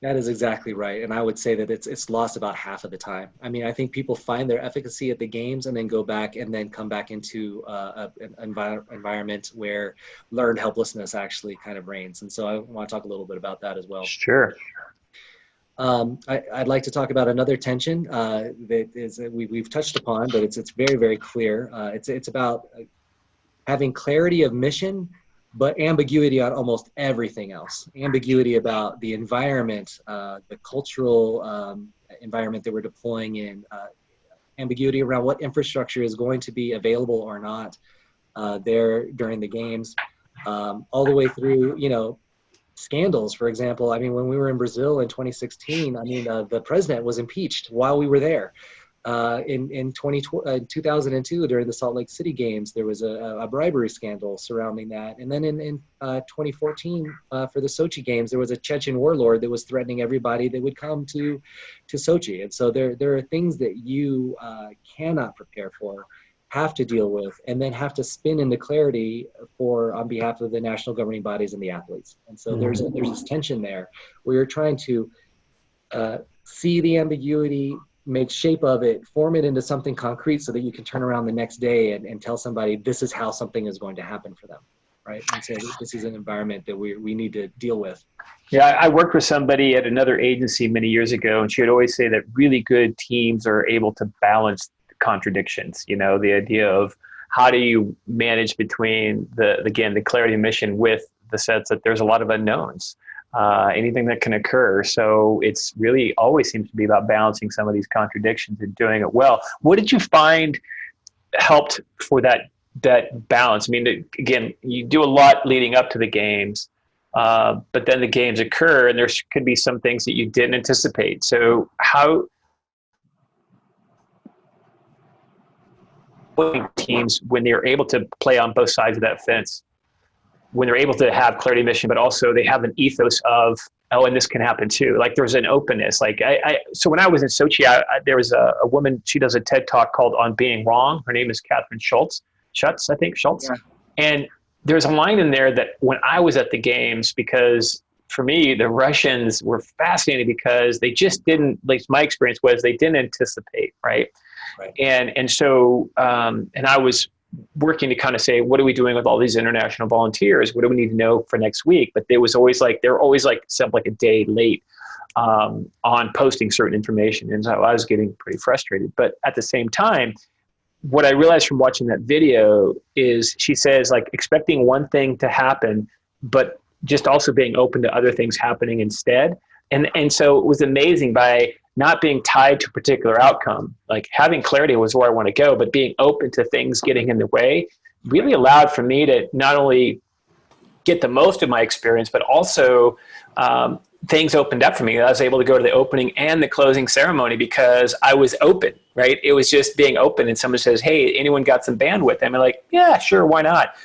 that is exactly right. And I would say that it's lost about half of the time. I mean, I think people find their efficacy at the games and then go back and then come back into an environment where learned helplessness actually kind of reigns. And so I want to talk a little bit about that as well. Sure. I'd like to talk about another tension that we've touched upon, but it's very, very clear. It's about having clarity of mission, but ambiguity on almost everything else. Ambiguity about the environment, the cultural environment that we're deploying in, ambiguity around what infrastructure is going to be available or not there during the games, all the way through, scandals. For example, I mean, when we were in Brazil in 2016, I mean, the president was impeached while we were there. In 2002, during the Salt Lake City Games, there was a bribery scandal surrounding that. And then in 2014, for the Sochi Games, there was a Chechen warlord that was threatening everybody that would come to Sochi. And so there are things that you cannot prepare for, have to deal with, and then have to spin into clarity on behalf of the national governing bodies and the athletes. And so there's this tension there where you're trying to see the ambiguity, make shape of it, form it into something concrete so that you can turn around the next day and tell somebody this is how something is going to happen for them, right? And so this is an environment that we need to deal with. Yeah, I worked with somebody at another agency many years ago, and she would always say that really good teams are able to balance contradictions. The idea of how do you manage between the clarity of mission with the sense that there's a lot of unknowns, anything that can occur. So it's really always seems to be about balancing some of these contradictions and doing it well. What did you find helped for that balance? I mean, again, you do a lot leading up to the games, but then the games occur and there could be some things that you didn't anticipate. So how teams, when they're able to play on both sides of that fence, when they're able to have clarity of mission, but also they have an ethos of, and this can happen too. Like there's an openness. Like so when I was in Sochi, there was a woman, she does a TED talk called On Being Wrong. Her name is Catherine Schultz. Yeah. And there's a line in there that when I was at the games, because for me, the Russians were fascinating because they just didn't, at least my experience was, they didn't anticipate, right? Right. And so I was working to kind of say, what are we doing with all these international volunteers? What do we need to know for next week? But they're always like a day late on posting certain information. And so I was getting pretty frustrated. But at the same time, what I realized from watching that video is she says, like, expecting one thing to happen, but just also being open to other things happening instead. And so it was amazing by not being tied to a particular outcome, like having clarity was where I want to go, but being open to things getting in the way really allowed for me to not only get the most of my experience, but also things opened up for me. I was able to go to the opening and the closing ceremony because I was open, right? It was just being open, and someone says, hey, anyone got some bandwidth? And I'm like, yeah, sure, why not?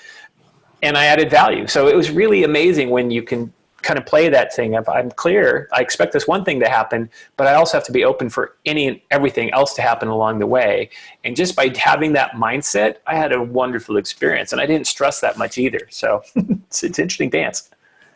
And I added value. So it was really amazing when you can kind of play that thing of, I'm clear, I expect this one thing to happen, but I also have to be open for any and everything else to happen along the way. And just by having that mindset, I had a wonderful experience, and I didn't stress that much either. So it's an interesting dance.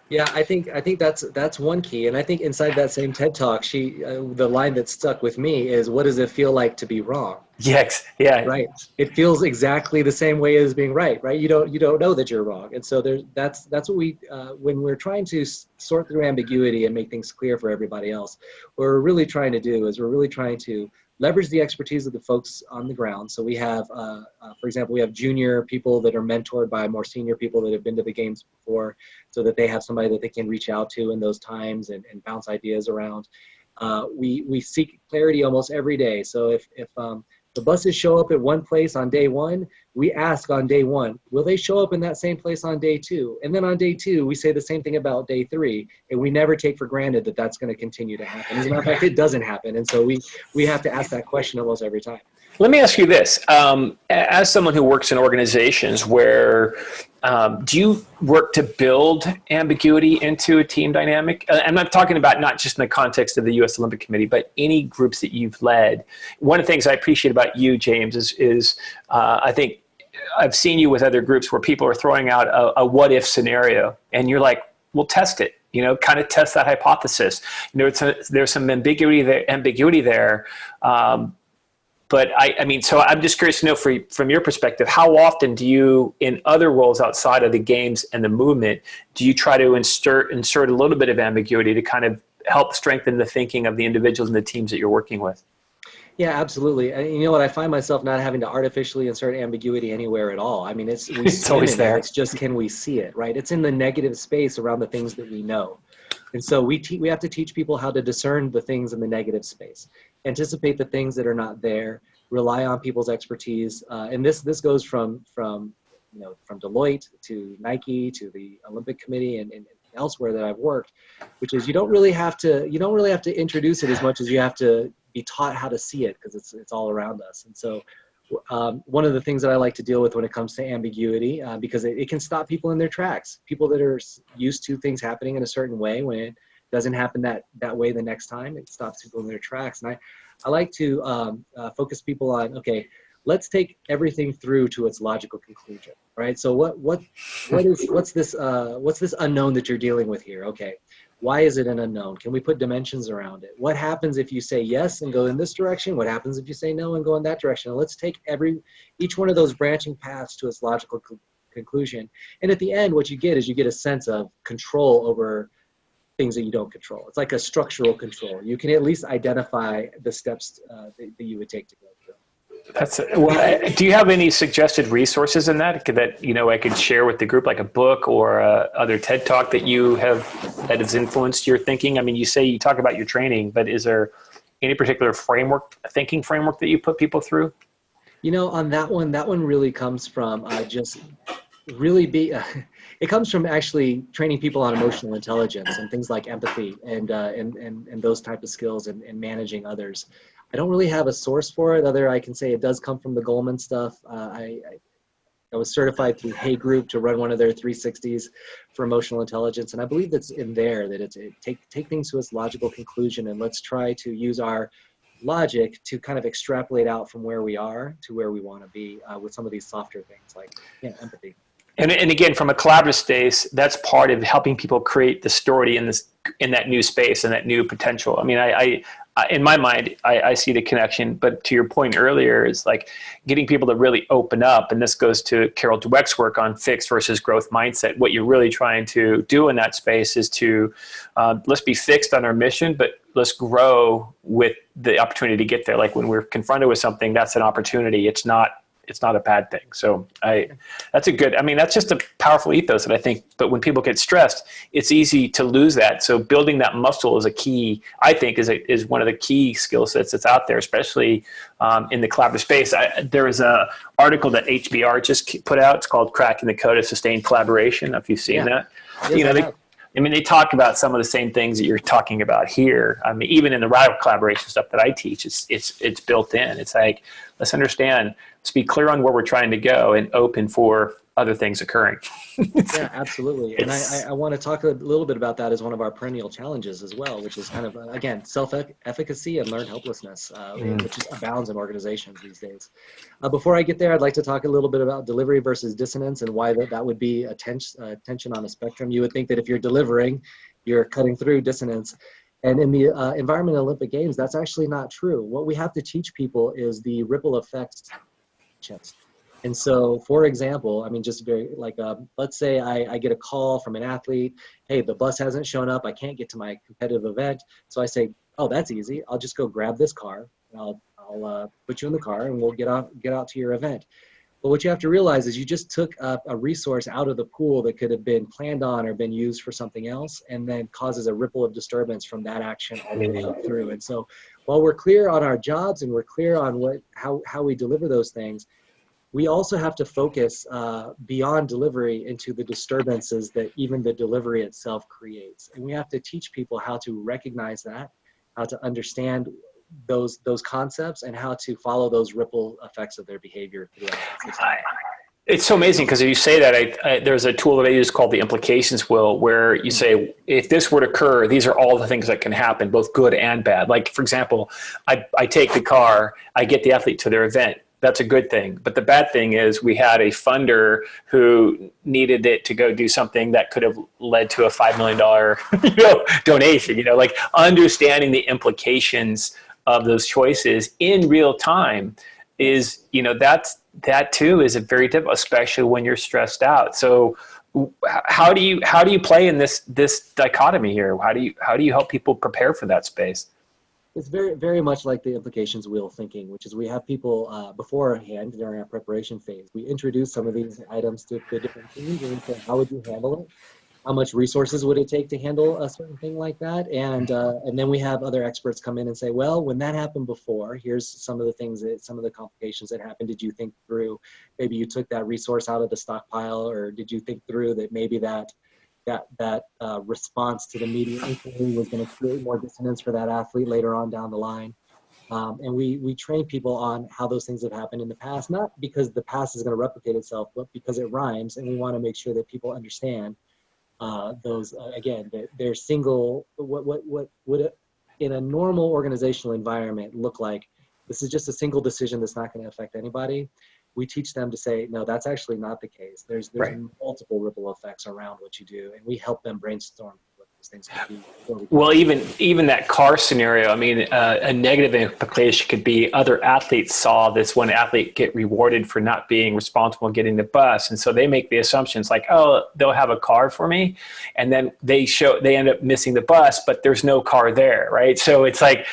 Yeah, I think that's one key, and I think inside that same TED Talk, the line that stuck with me is, "What does it feel like to be wrong?" Yes, yeah, Right. It feels exactly the same way as being right. Right. You don't know that you're wrong, and so that's what we when we're trying to sort through ambiguity and make things clear for everybody else. What we're really trying to do is we're really trying to leverage the expertise of the folks on the ground. So we have, for example, we have junior people that are mentored by more senior people that have been to the games before, so that they have somebody that they can reach out to in those times and bounce ideas around. We seek clarity almost every day. So if the buses show up at one place on day one, we ask on day one, will they show up in that same place on day two? And then on day two, we say the same thing about day three, and we never take for granted that that's going to continue to happen. As a matter of fact, it doesn't happen. And so we have to ask that question almost every time. Let me ask you this. As someone who works in organizations where, do you work to build ambiguity into a team dynamic? I'm not talking about not just in the context of the U.S. Olympic Committee, but any groups that you've led. One of the things I appreciate about you, James, is I think I've seen you with other groups where people are throwing out a what-if scenario, and you're like, we'll test it. Kind of test that hypothesis. There's some ambiguity there. But I mean, so I'm just curious to know from your perspective, how often do you, in other roles outside of the games and the movement, do you try to insert a little bit of ambiguity to kind of help strengthen the thinking of the individuals and the teams that you're working with? Yeah, absolutely. And you know what? I find myself not having to artificially insert ambiguity anywhere at all. I mean, It's always there. It's just, can we see it, right? It's in the negative space around the things that we know. And so we have to teach people how to discern the things in the negative space, anticipate the things that are not there, rely on people's expertise. And this goes from Deloitte to Nike to the Olympic Committee and elsewhere that I've worked, which is you don't really have to introduce it as much as you have to be taught how to see it, because it's all around us. And so one of the things that I like to deal with when it comes to ambiguity, because it can stop people in their tracks. People that are used to things happening in a certain way, when it doesn't happen that way the next time, it stops people in their tracks. And I like to focus people on, okay, let's take everything through to its logical conclusion, right? So what's this unknown that you're dealing with here? Okay, why is it an unknown? Can we put dimensions around it? What happens if you say yes and go in this direction? What happens if you say no and go in that direction? And let's take each one of those branching paths to its logical conclusion. And at the end, what you get is you get a sense of control over things that you don't control. It's like a structural control. You can at least identify the steps that you would take to go through. Do you have any suggested resources in that I could share with the group, like a book or other TED Talk that that has influenced your thinking? I mean, you talk about your training, but is there any particular thinking framework that you put people through? On that one really comes from it comes from actually training people on emotional intelligence and things like empathy and those type of skills and managing others. I don't really have a source for it, other I can say it does come from the Goldman stuff. I was certified through Hay Group to run one of their 360s for emotional intelligence, and I believe that's in there, that take things to its logical conclusion, and let's try to use our logic to kind of extrapolate out from where we are to where we want to be with some of these softer things like empathy. And again, from a collaborative space, that's part of helping people create the story in that new space and that new potential. I mean, I in my mind, I see the connection, but to your point earlier, is like getting people to really open up. And this goes to Carol Dweck's work on fixed versus growth mindset. What you're really trying to do in that space is to let's be fixed on our mission, but let's grow with the opportunity to get there. Like when we're confronted with something, that's an opportunity. It's not a bad thing. So that's just a powerful ethos that I think, but when people get stressed, it's easy to lose that. So building that muscle is a key, I think is one of the key skill sets that's out there, especially in the collaborative space. There is a article that HBR just put out. It's called Cracking the Code of Sustained Collaboration. If you've seen that, Yes, they talk about some of the same things that you're talking about here. I mean, even in the radical collaboration stuff that I teach, it's built in. It's like, let's understand, let's be clear on where we're trying to go and open for other things occurring. Yeah, absolutely. And I want to talk a little bit about that as one of our perennial challenges as well, which is kind of, again, self-efficacy and learned helplessness, which is abounds in organizations these days. Before I get there, I'd like to talk a little bit about delivery versus dissonance and why that would be a tension on a spectrum. You would think that if you're delivering, you're cutting through dissonance. And in the environment of Olympic Games, that's actually not true. What we have to teach people is the ripple effects. And so, for example, I mean, just very like, let's say I get a call from an athlete, hey, the bus hasn't shown up, I can't get to my competitive event. So I say, oh, that's easy. I'll just go grab this car, and I'll put you in the car, and we'll get out to your event. But what you have to realize is you just took a resource out of the pool that could have been planned on or been used for something else, and then causes a ripple of disturbance from that action all the way up through. And so, while we're clear on our jobs and we're clear on how we deliver those things, we also have to focus beyond delivery into the disturbances that even the delivery itself creates. And we have to teach people how to recognize that, how to understand those concepts, and how to follow those ripple effects of their behavior throughout the system. It's so amazing because if you say that, there's a tool that I use called the implications wheel, where you say, if this were to occur, these are all the things that can happen, both good and bad. Like, for example, I take the car, I get the athlete to their event. That's a good thing. But the bad thing is we had a funder who needed it to go do something that could have led to a $5 million donation, like understanding the implications of those choices in real time is, that too is a very difficult, especially when you're stressed out. So how do you play in this dichotomy here? How do you help people prepare for that space? It's very, very much like the implications wheel thinking, which is we have people beforehand during our preparation phase. We introduce some of these items to the different teams and say, how would you handle it? How much resources would it take to handle a certain thing like that? And then we have other experts come in and say, well, when that happened before, here's some of the complications that happened. Did you think through, maybe you took that resource out of the stockpile, or did you think through that maybe that response to the media inquiry was going to create more dissonance for that athlete later on down the line? And we train people on how those things have happened in the past, not because the past is going to replicate itself, but because it rhymes, and we want to make sure that people understand those, again, they're single, what would in a normal organizational environment look like. This is just a single decision that's not going to affect anybody. We teach them to say, no, that's actually not the case. There's right. multiple ripple effects around what you do, and we help them brainstorm what those things could be. Well, even that car scenario, I mean, a negative implication could be other athletes saw this one athlete get rewarded for not being responsible in getting the bus, and so they make the assumptions like, oh, they'll have a car for me, and then they end up missing the bus, but there's no car there, right? So it's like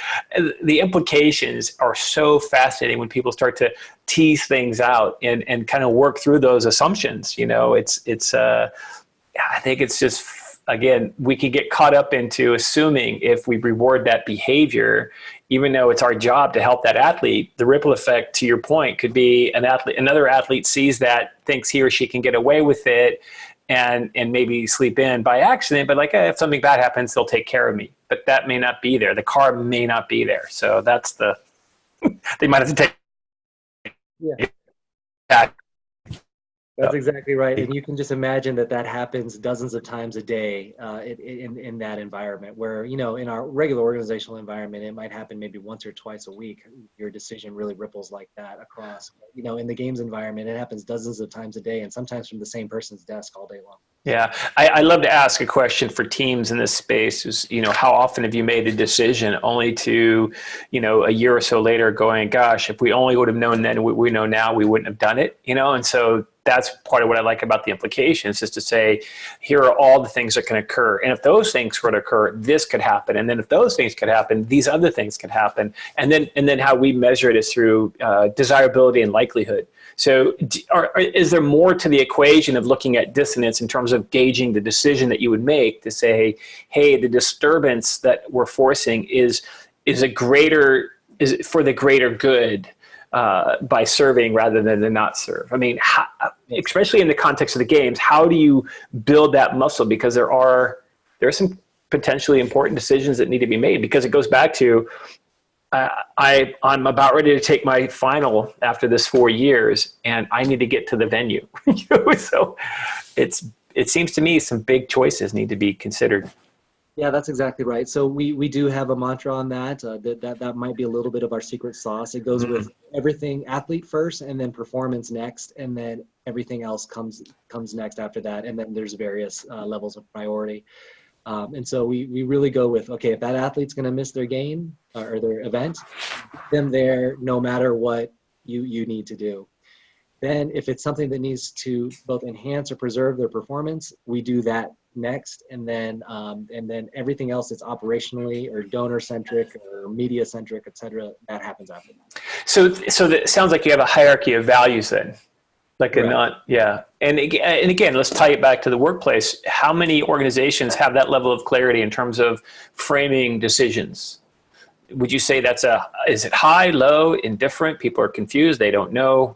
the implications are so fascinating when people start to tease things out and kind of work through those assumptions. I think it's just, again, we can get caught up into assuming if we reward that behavior, even though it's our job to help that athlete, the ripple effect, to your point, could be another athlete sees that, thinks he or she can get away with it, and maybe sleep in by accident, but if something bad happens, they'll take care of me. But that may not be there. The car may not be there. So that's they might have to take. Yeah. That's exactly right. And you can just imagine that happens dozens of times a day in that environment where, in our regular organizational environment, it might happen maybe once or twice a week. Your decision really ripples like that across. In the games environment, it happens dozens of times a day, and sometimes from the same person's desk all day long. Yeah. I love to ask a question for teams in this space is, how often have you made a decision only to, a year or so later going, gosh, if we only would have known then what we know now, we wouldn't have done it, and so that's part of what I like about the implications, is to say, here are all the things that can occur. And if those things were to occur, this could happen. And then if those things could happen, these other things could happen. And then how we measure it is through desirability and likelihood. So is there more to the equation of looking at dissonance in terms of gauging the decision that you would make to say, hey, the disturbance that we're forcing is for the greater good? By serving rather than to not serve. I mean, especially in the context of the games, how do you build that muscle? Because there are some potentially important decisions that need to be made, because it goes back to, I'm about ready to take my final after this 4 years, and I need to get to the venue. So it seems to me some big choices need to be considered. Yeah, that's exactly right. So we do have a mantra on that. That might be a little bit of our secret sauce. It goes with everything athlete first, and then performance next, and then everything else comes next after that. And then there's various levels of priority. And so we really go with, okay, if that athlete's going to miss their game or their event, then there no matter what you need to do. Then if it's something that needs to both enhance or preserve their performance, we do that next. And then everything else that's operationally or donor centric or media centric, et cetera, that happens after that. So that sounds like you have a hierarchy of values then. Like a not, yeah. And again, let's tie it back to the workplace. How many organizations have that level of clarity in terms of framing decisions? Would you say is it high, low, indifferent? People are confused. They don't know.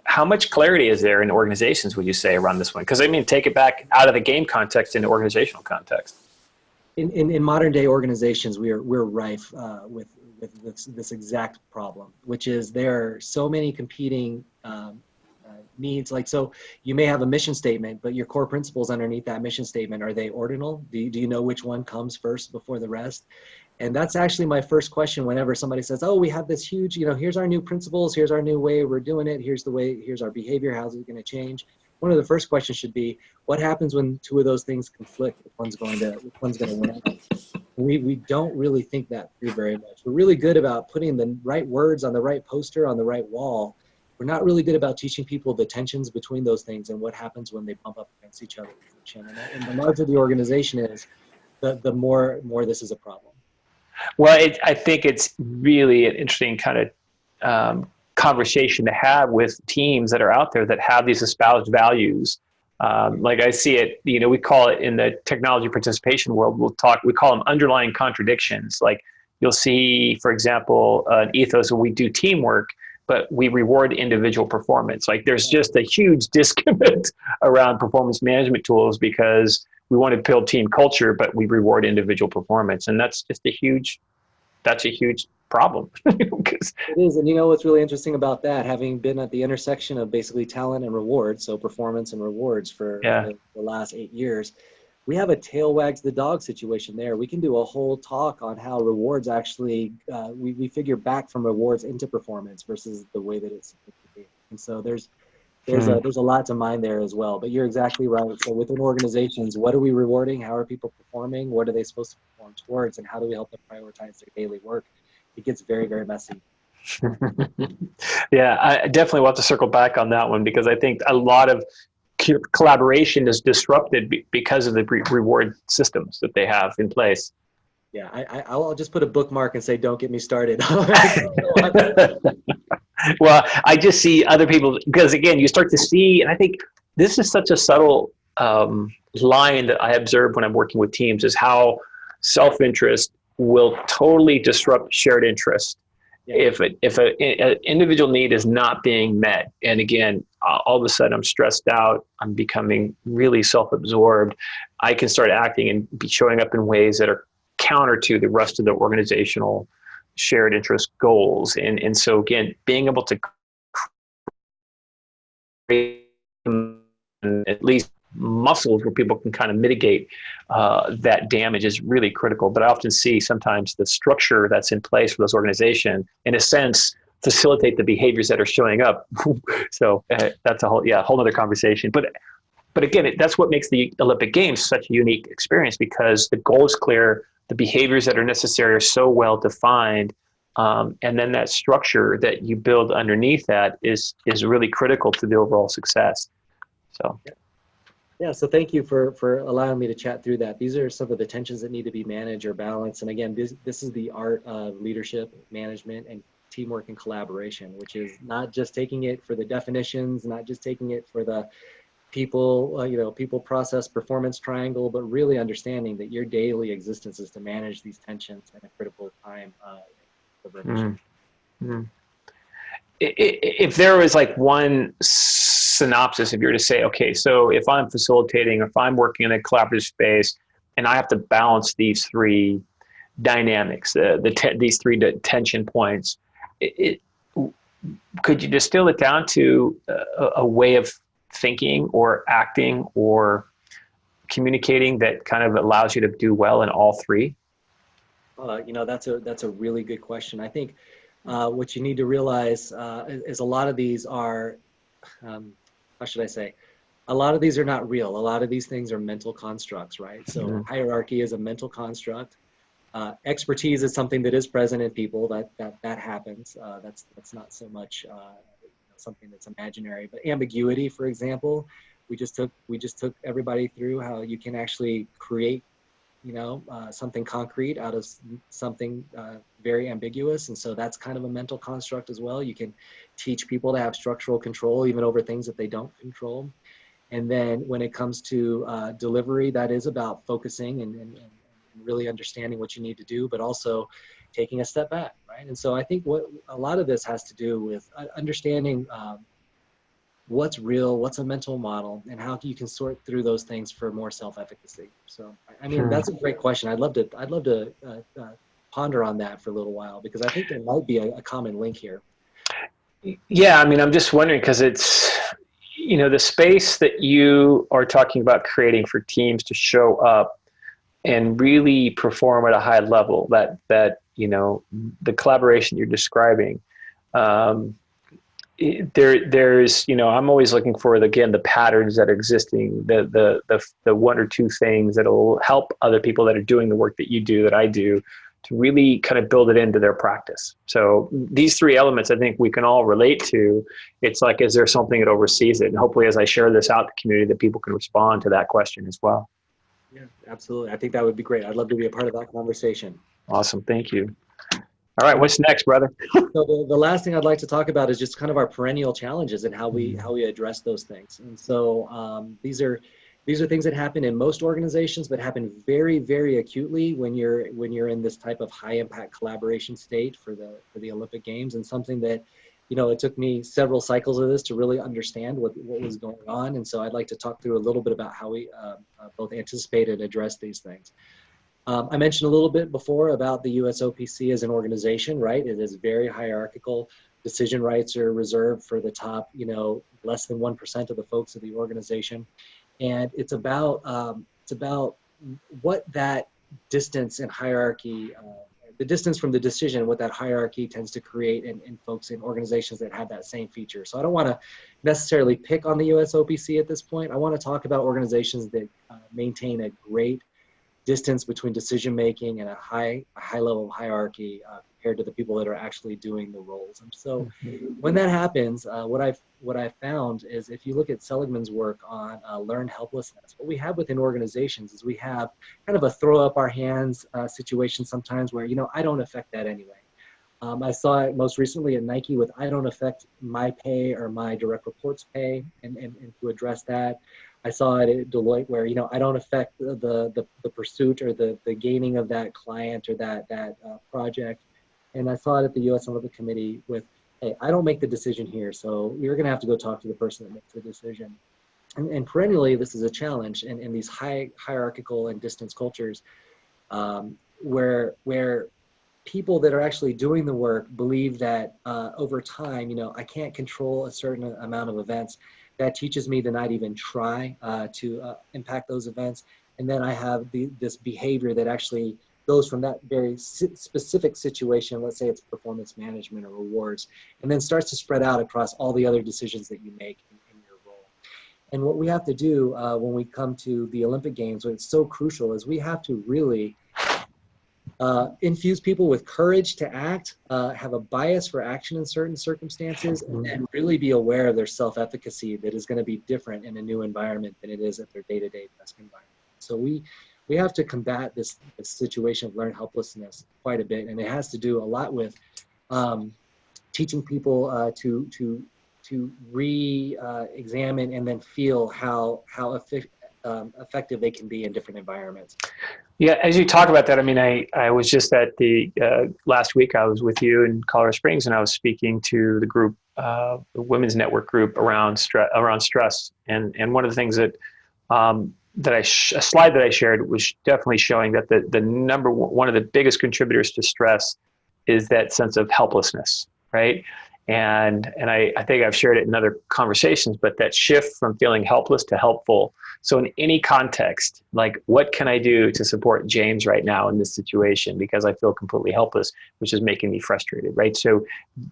How much clarity is there in organizations, would you say, around this one? Because I mean, take it back out of the game context into organizational context. In modern day organizations, we're rife with this exact problem, which is there are so many competing needs. Like, so you may have a mission statement, but your core principles underneath that mission statement, are they ordinal? Do you know which one comes first before the rest? And that's actually my first question whenever somebody says, oh, we have this huge, here's our new principles, here's our new way we're doing it, here's our behavior, how's it going to change? One of the first questions should be, what happens when two of those things conflict? Which one's going to win? We don't really think that through very much. We're really good about putting the right words on the right poster on the right wall. We're not really good about teaching people the tensions between those things and what happens when they bump up against each other. And the larger the organization is, the more this is a problem. Well, I think it's really an interesting kind of conversation to have with teams that are out there that have these espoused values. Like I see it, we call it in the technology participation world, we call them underlying contradictions. Like you'll see, for example, an ethos where we do teamwork, but we reward individual performance. Like there's just a huge disconnect around performance management tools because we want to build team culture, but we reward individual performance. And that's just a huge problem. It is. And what's really interesting about that, having been at the intersection of basically talent and reward, so performance and rewards for the last 8 years, we have a tail wags the dog situation there. We can do a whole talk on how rewards actually, we figure back from rewards into performance versus the way that it's supposed to be. And so there's a lot to mine there as well. But you're exactly right. So within organizations, what are we rewarding? How are people performing? What are they supposed to perform towards? And how do we help them prioritize their daily work? It gets very, very messy. Yeah, I definitely want to circle back on that one because I think a lot of collaboration is disrupted because of the reward systems that they have in place. Yeah, I'll just put a bookmark and say, don't get me started. Well, I just see other people, because again, you start to see, and I think this is such a subtle line that I observe when I'm working with teams, is how self-interest will totally disrupt shared interest. Yeah. If an individual need is not being met, and again, all of a sudden I'm stressed out, I'm becoming really self-absorbed, I can start acting and be showing up in ways that are counter to the rest of the organizational shared interest goals. And so again, being able to create at least muscles where people can kind of mitigate that damage is really critical. But I often see sometimes the structure that's in place for those organizations, in a sense, facilitate the behaviors that are showing up. So that's a whole other conversation. But again, that's what makes the Olympic Games such a unique experience, because the goal is clear, the behaviors that are necessary are so well defined, and then that structure that you build underneath that is really critical to the overall success. So. Yeah, so thank you for allowing me to chat through that. These are some of the tensions that need to be managed or balanced. And again, this is the art of leadership, management, and teamwork and collaboration, which is not just taking it for the definitions, not just taking it for the people process performance triangle, but really understanding that your daily existence is to manage these tensions at a critical time. If there was like one synopsis, if you were to say, okay, so if I'm facilitating, if I'm working in a collaborative space and I have to balance these three, dynamics, these three tension points. Could you distill it down to a way of thinking or acting or communicating that kind of allows you to do well in all three? That's a really good question. I think what you need to realize is a lot of these are, how should I say, a lot of these are not real. A lot of these things are mental constructs, right? So hierarchy is a mental construct. Expertise is something that is present in people. That happens. That's not so much something that's imaginary. But ambiguity, for example, we just took everybody through how you can actually create something concrete out of something very ambiguous. And so that's kind of a mental construct as well. You can teach people to have structural control even over things that they don't control. And then when it comes to delivery, that is about focusing and really understanding what you need to do, but also taking a step back, right? And so I think what a lot of this has to do with understanding what's real, what's a mental model, and how you can sort through those things for more self-efficacy. So, I mean, that's a great question. I'd love to ponder on that for a little while, because I think there might be a common link here. Yeah, I mean, I'm just wondering, because it's, the space that you are talking about creating for teams to show up and really perform at a high level, that the collaboration you're describing, there's I'm always looking for the patterns that are existing, the one or two things that will help other people that are doing the work that you do, that I do, to really kind of build it into their practice. So these three elements, I think we can all relate to. It's like, is there something that oversees it? And hopefully, as I share this out in the community, that people can respond to that question as well. Yeah, absolutely. I think that would be great. I'd love to be a part of that conversation. Awesome. Thank you. All right. What's next, brother? So the last thing I'd like to talk about is just kind of our perennial challenges and how we address those things. And so these are things that happen in most organizations, but happen very, very acutely when you're in this type of high impact collaboration state for the Olympic Games, and something that, it took me several cycles of this to really understand what was going on. And so I'd like to talk through a little bit about how we both anticipate and address these things. I mentioned a little bit before about the USOPC as an organization, right? It is very hierarchical. Decision rights are reserved for the top, less than 1% of the folks of the organization. And it's about what that distance and hierarchy, the distance from the decision, what that hierarchy tends to create in folks in organizations that have that same feature. So I don't want to necessarily pick on the USOPC at this point. I want to talk about organizations that maintain a great distance between decision making and a high level of hierarchy compared to the people that are actually doing the roles. And so when that happens, what I've found is, if you look at Seligman's work on learned helplessness, what we have within organizations is we have kind of a throw up our hands situation sometimes where, I don't affect that anyway. I saw it most recently at Nike with, I don't affect my pay or my direct reports pay, and to address that. I saw it at Deloitte where, I don't affect the pursuit or the gaining of that client or that project. And I saw it at the U.S. Olympic Committee with, hey, I don't make the decision here, so you're going to have to go talk to the person that makes the decision. And perennially, this is a challenge in these hierarchical and distance cultures where people that are actually doing the work believe that over time, I can't control a certain amount of events. That teaches me to not even try to impact those events. And then I have this behavior that actually goes from that very specific situation, let's say it's performance management or rewards, and then starts to spread out across all the other decisions that you make in your role. And what we have to do when we come to the Olympic Games, what it's so crucial, is we have to really infuse people with courage to act, have a bias for action in certain circumstances, and really be aware of their self-efficacy that is going to be different in a new environment than it is at their day-to-day desk environment. So we have to combat this situation of learned helplessness quite a bit, and it has to do a lot with teaching people to re-examine and then feel how effective they can be in different environments. Yeah, as you talk about that, I mean, I was just at the last week. I was with you in Colorado Springs, and I was speaking to the group, the Women's Network group around stress. And one of the things that a slide that I shared was definitely showing that the one of the biggest contributors to stress is that sense of helplessness, right? And I think I've shared it in other conversations, but that shift from feeling helpless to helpful. So in any context, like, what can I do to support James right now in this situation? Because I feel completely helpless, which is making me frustrated, right? So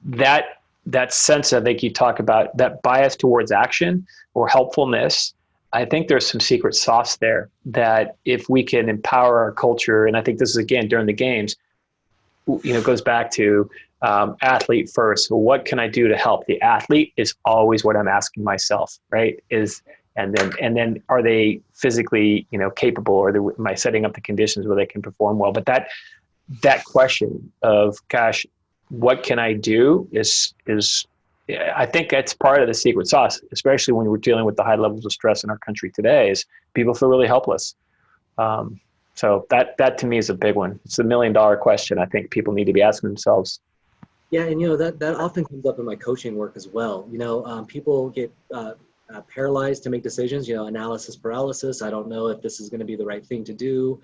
that sense, I think you talk about that bias towards action or helpfulness. I think there's some secret sauce there that if we can empower our culture, and I think this is again during the games, goes back to athlete first. Well, what can I do to help? The athlete is always what I'm asking myself, right? And then are they physically, capable, or am I setting up the conditions where they can perform well? But that question of, gosh, what can I do is I think that's part of the secret sauce, especially when we're dealing with the high levels of stress in our country today, is people feel really helpless. So that to me is a big one. It's the $1 million question I think people need to be asking themselves. Yeah, and that often comes up in my coaching work as well. People get paralyzed to make decisions. Analysis paralysis. I don't know if this is going to be the right thing to do.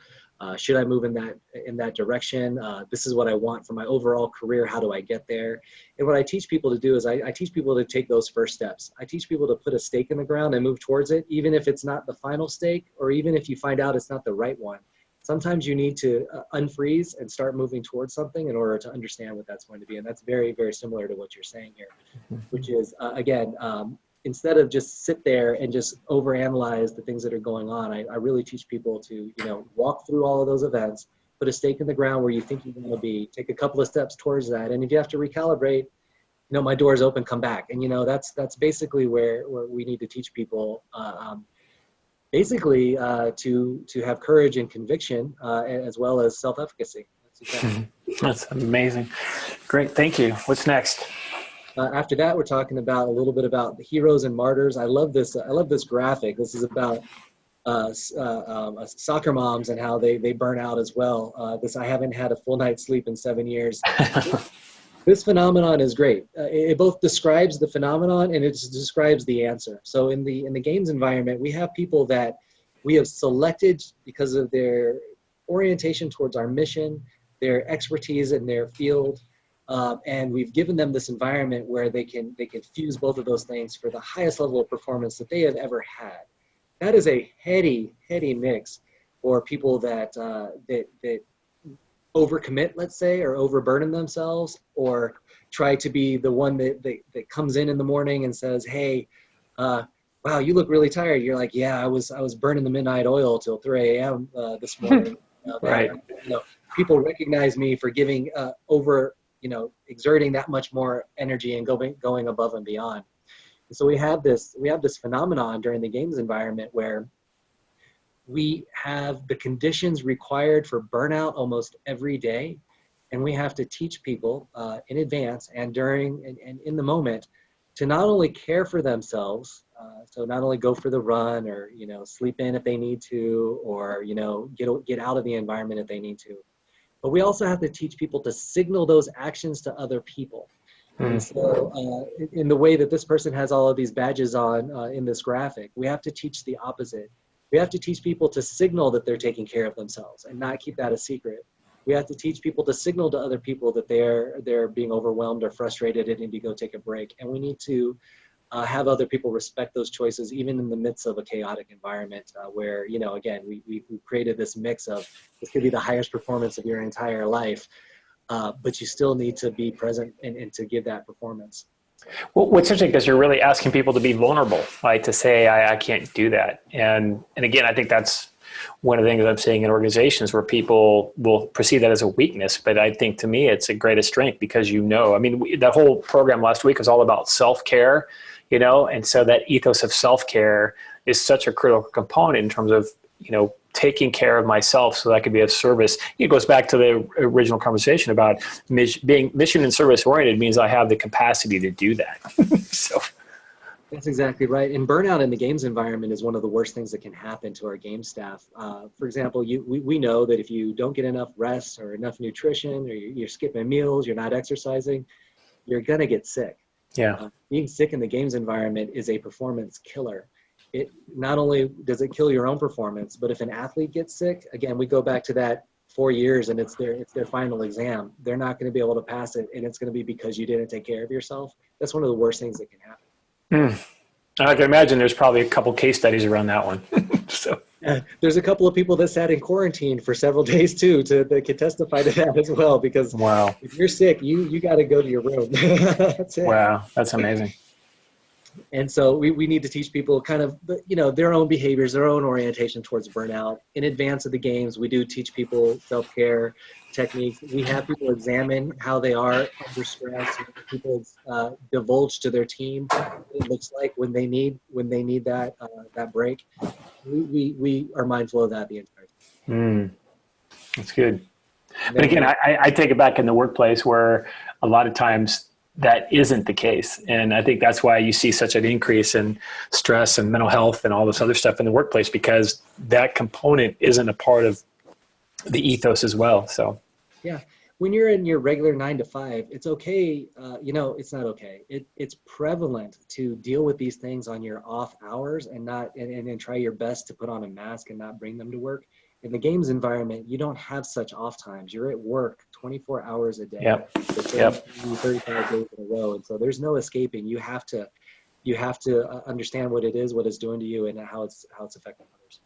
Should I move in that direction? This is what I want for my overall career. How do I get there? And what I teach people to do is I teach people to take those first steps. I teach people to put a stake in the ground and move towards it, even if it's not the final stake, or even if you find out it's not the right one. Sometimes you need to unfreeze and start moving towards something in order to understand what that's going to be. And that's very, very similar to what you're saying here, which is, again, instead of just sit there and just overanalyze the things that are going on, I really teach people to, walk through all of those events, put a stake in the ground where you think you want to be, take a couple of steps towards that. And if you have to recalibrate, my door is open, come back. And, that's basically where we need to teach people, to have courage and conviction, as well as self-efficacy. That's amazing. Great. Thank you. What's next? After that, we're talking about a little bit about the heroes and martyrs. I love this graphic. This is about soccer moms and how they burn out as well. I haven't had a full night's sleep in 7 years. This phenomenon is great. It both describes the phenomenon and it describes the answer. So in the games environment, we have people that we have selected because of their orientation towards our mission, their expertise in their field, and we've given them this environment where they can fuse both of those things for the highest level of performance that they have ever had. That is a heady mix for people that overcommit, let's say, or overburden themselves, or try to be the one that comes in the morning and says, hey, wow, you look really tired. You're like, yeah, I was burning the midnight oil till 3 a.m. This morning. Right. People recognize me for giving exerting that much more energy and going above and beyond. And so we have this phenomenon during the games environment where we have the conditions required for burnout almost every day, and we have to teach people in advance and during and in the moment to not only care for themselves, so not only go for the run or sleep in if they need to, or get out of the environment if they need to, but we also have to teach people to signal those actions to other people. And so in the way that this person has all of these badges on in this graphic, we have to teach the opposite. We have to teach people to signal that they're taking care of themselves and not keep that a secret. We have to teach people to signal to other people that they're being overwhelmed or frustrated and need to go take a break. And we need to have other people respect those choices, even in the midst of a chaotic environment where, again, we've created this mix of this could be the highest performance of your entire life, but you still need to be present and to give that performance. Well, what's interesting because you're really asking people to be vulnerable, right? To say, I can't do that. And again, I think that's one of the things I'm seeing in organizations where people will perceive that as a weakness. But I think to me, it's a greatest strength because, the whole program last week was all about self-care, and so that ethos of self-care is such a critical component in terms of, taking care of myself so that I can be of service. It goes back to the original conversation about being mission and service oriented means I have the capacity to do that. So that's exactly right. And burnout in the games environment is one of the worst things that can happen to our game staff. For example, we know that if you don't get enough rest or enough nutrition, or you're skipping meals, you're not exercising, you're going to get sick. Yeah. Being sick in the games environment is a performance killer. it not only does it kill your own performance, but if an athlete gets sick, again, we go back to that 4 years and it's their final exam. They're not going to be able to pass it, and it's going to be because you didn't take care of yourself. That's one of the worst things that can happen. I can imagine there's probably a couple case studies around that one. So there's a couple of people that sat in quarantine for several days too, that can testify to that as well. Because wow, if you're sick, you got to go to your room. That's it. Wow, that's amazing. And so we need to teach people kind of, their own behaviors, their own orientation towards burnout. In advance of the games, we do teach people self-care techniques. We have people examine how they are under stress. People divulge to their team what it looks like when they need that break. We are mindful of that the entire time. That's good. But again, I take it back in the workplace where a lot of times that isn't the case. And I think that's why you see such an increase in stress and mental health and all this other stuff in the workplace, because that component isn't a part of the ethos as well. So, yeah, when you're in your regular 9 to 5, it's okay. It's not okay. It's prevalent to deal with these things on your off hours and try your best to put on a mask and not bring them to work. In the games environment, you don't have such off times. You're at work 24 hours a day, Yep. 35 days in a row. And so there's no escaping. You have to understand what it's doing to you, and how it's affecting others.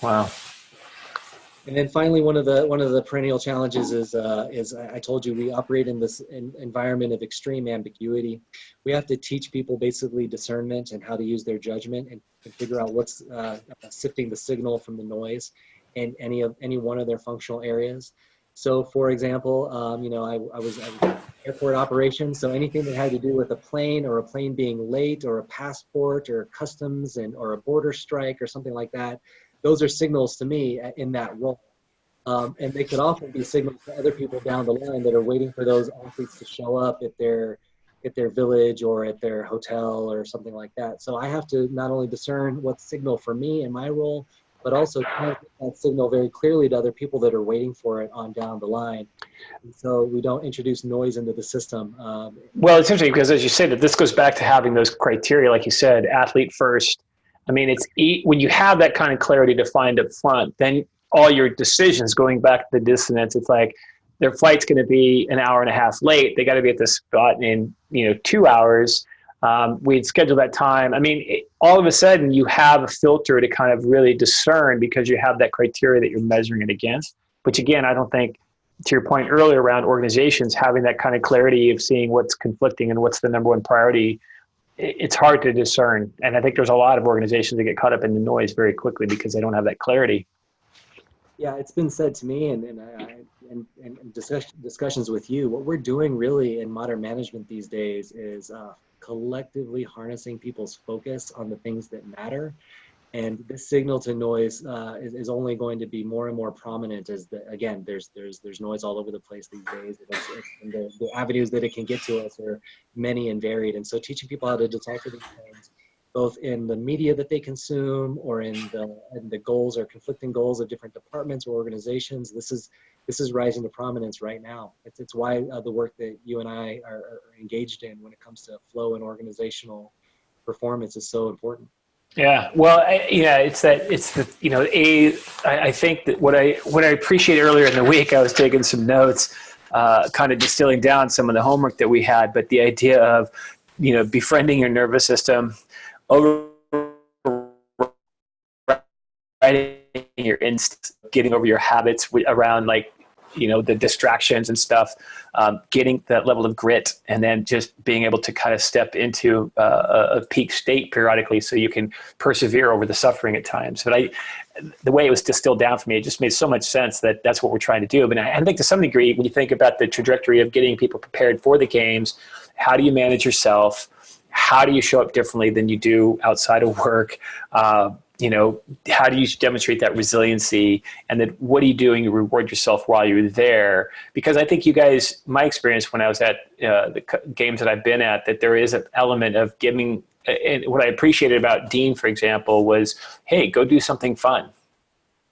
Wow. And then finally, one of the perennial challenges is I told you, we operate in this environment of extreme ambiguity. We have to teach people basically discernment and how to use their judgment and figure out what's sifting the signal from the noise in any one of their functional areas. So, for example, I was airport operations. So anything that had to do with a plane being late, or a passport, or customs, or a border strike, or something like that, those are signals to me in that role. And they could often be signals to other people down the line that are waiting for those athletes to show up at their village or at their hotel or something like that. So I have to not only discern what's signal for me in my role, but also transmit that signal very clearly to other people that are waiting for it on down the line. And so we don't introduce noise into the system. Well, it's interesting because, as you said, that this goes back to having those criteria, like you said, athlete first. I mean, when you have that kind of clarity defined up front, then all your decisions, going back to the dissonance, it's like their flight's going to be an hour and a half late. They got to be at this spot in 2 hours. We'd schedule that time. I mean, all of a sudden you have a filter to kind of really discern, because you have that criteria that you're measuring it against. Which again, I don't think, to your point earlier around organizations having that kind of clarity of seeing what's conflicting and what's the number one priority, it's hard to discern. And I think there's a lot of organizations that get caught up in the noise very quickly because they don't have that clarity. Yeah, it's been said to me, and discussions with you, what we're doing really in modern management these days is collectively harnessing people's focus on the things that matter. And this signal to noise is only going to be more and more prominent as there's noise all over the place these days. And the avenues that it can get to us are many and varied. And so teaching people how to decipher these things, both in the media that they consume or in the goals or conflicting goals of different departments or organizations, this is rising to prominence right now. It's why the work that you and I are engaged in when it comes to flow and organizational performance is so important. Yeah, well, I think that what I appreciate earlier in the week, I was taking some notes, kind of distilling down some of the homework that we had, but the idea of, befriending your nervous system, overriding your instincts, getting over your habits around the distractions and stuff, getting that level of grit, and then just being able to kind of step into a peak state periodically so you can persevere over the suffering at times. But the way it was distilled down for me, it just made so much sense that that's what we're trying to do. But I think to some degree, when you think about the trajectory of getting people prepared for the games, how do you manage yourself? How do you show up differently than you do outside of work? How do you demonstrate that resiliency? And then what are you doing to reward yourself while you're there? Because I think you guys, my experience when I was at the games that I've been at, that there is an element of giving, and what I appreciated about Dean, for example, was, hey, go do something fun.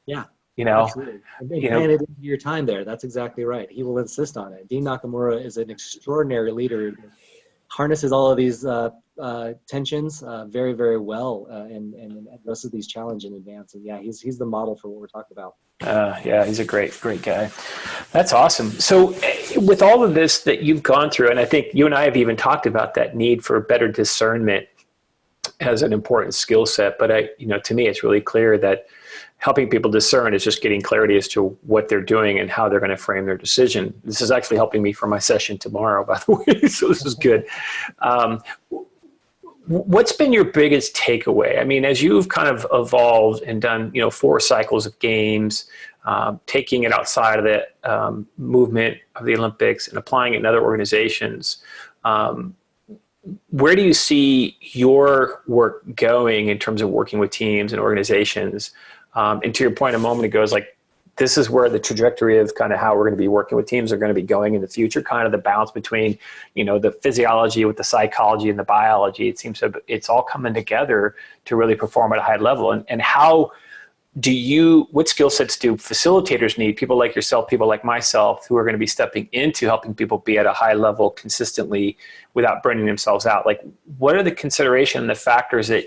Yeah. Absolutely. Plan it into your time there. That's exactly right. He will insist on it. Dean Nakamura is an extraordinary leader. Harnesses all of these tensions very, very well and addresses these challenges in advance. And yeah, he's the model for what we're talking about. Yeah, he's a great guy. That's awesome. So with all of this that you've gone through, and I think you and I have even talked about that need for better discernment as an important skill set, but to me, it's really clear that helping people discern is just getting clarity as to what they're doing and how they're going to frame their decision. This is actually helping me for my session tomorrow, by the way, so this is good. What's been your biggest takeaway? I mean, as you've kind of evolved and done, 4 cycles of games, taking it outside of the movement of the Olympics and applying it in other organizations, where do you see your work going in terms of working with teams and organizations? And to your point a moment ago, is like, this is where the trajectory of kind of how we're going to be working with teams are going to be going in the future, kind of the balance between, the physiology with the psychology and the biology. It seems it's all coming together to really perform at a high level. And how what skill sets do facilitators need, people like yourself, people like myself, who are going to be stepping into helping people be at a high level consistently without burning themselves out? Like, what are the consideration and the factors that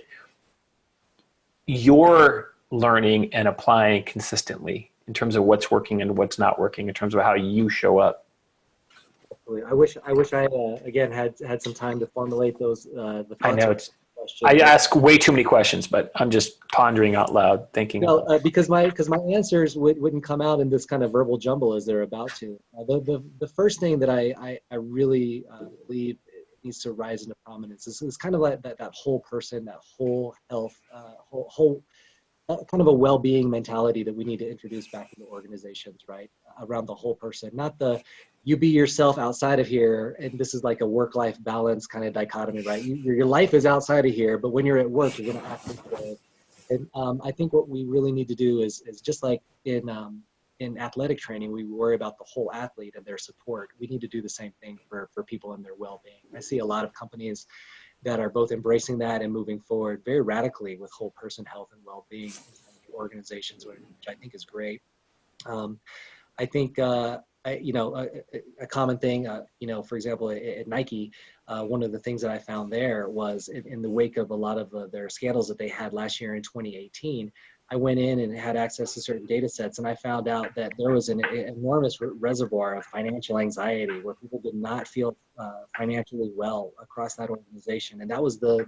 you're learning and applying consistently in terms of what's working and what's not working, in terms of how you show up? I wish I again had some time to formulate those. The I know I ask way too many questions, but I'm just pondering out loud, thinking. No, because my answers wouldn't come out in this kind of verbal jumble as they're about to. The first thing that I really believe needs to rise into prominence is kind of like that whole person, that whole health, whole kind of a well-being mentality that we need to introduce back into organizations, right? Around the whole person, not the you be yourself outside of here, and this is like a work-life balance kind of dichotomy, right? Your life is outside of here, but when you're at work, you're going to act into it. And I think what we really need to do is just like in athletic training, we worry about the whole athlete and their support. We need to do the same thing for people and their well-being. I see a lot of companies that are both embracing that and moving forward very radically with whole person health and well-being in organizations, which I think is great. I think, a common thing, for example, at Nike, one of the things that I found there was in the wake of a lot of their scandals that they had last year in 2018, I went in and had access to certain data sets, and I found out that there was an enormous reservoir of financial anxiety where people did not feel financially well across that organization. And that was the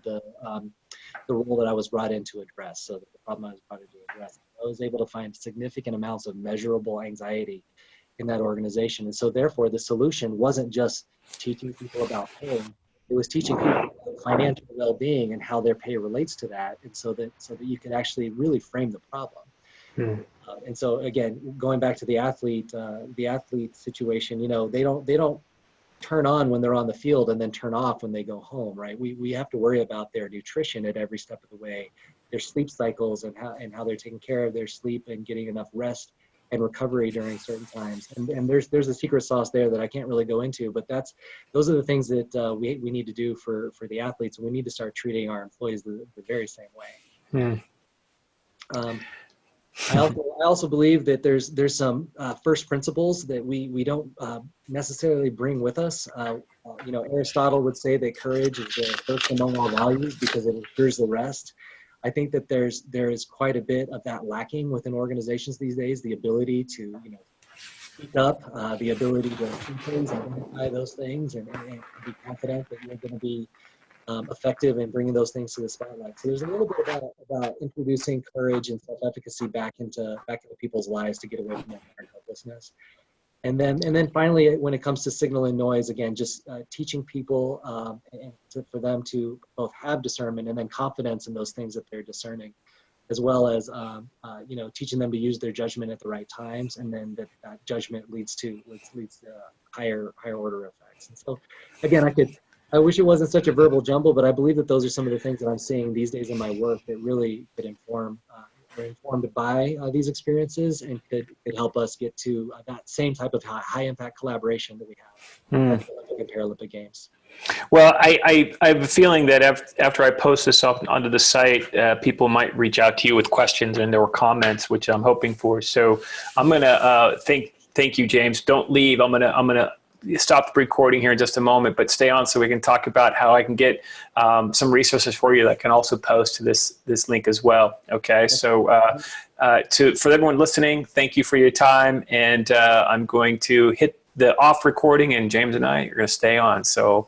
role that I was brought in to address. So the problem I was brought in to address, I was able to find significant amounts of measurable anxiety in that organization. And so therefore the solution wasn't just teaching people about pay, it was teaching people about financial well-being and how their pay relates to that, and so that you could actually really frame the problem. And so again, going back to the athlete situation, they don't turn on when they're on the field and then turn off when they go home, right? We have to worry about their nutrition at every step of the way, their sleep cycles and how they're taking care of their sleep and getting enough rest and recovery during certain times. And there's a secret sauce there that I can't really go into, but those are the things that we need to do for the athletes. And we need to start treating our employees the very same way. I also believe that there's some first principles that we don't necessarily bring with us. Aristotle would say that courage is the first among all values because it ensures the rest. I think that there is quite a bit of that lacking within organizations these days. The ability to speak up, the ability to see things, identify those things, and be confident that you're going to be effective in bringing those things to the spotlight. So there's a little bit about introducing courage and self-efficacy back into people's lives to get away from that helplessness. And then finally, when it comes to signal and noise, again, just teaching people for them to both have discernment and then confidence in those things that they're discerning, as well as teaching them to use their judgment at the right times, and then that judgment leads to higher order effects. And so, again, I wish it wasn't such a verbal jumble, but I believe that those are some of the things that I'm seeing these days in my work that really could informed by these experiences and could help us get to that same type of high impact collaboration that we have at the Olympic and Paralympic Games. Well, I have a feeling that after I post this up onto the site, people might reach out to you with questions and or comments, which I'm hoping for. So I'm going to thank you, James. Don't leave. I'm going to stop the recording here in just a moment, but stay on so we can talk about how I can get some resources for you that can also post to this link as well. Okay, so for everyone listening, thank you for your time, and I'm going to hit the off recording, and James and I are going to stay on. So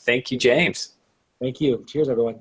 thank you, James. Thank you. Cheers, everyone.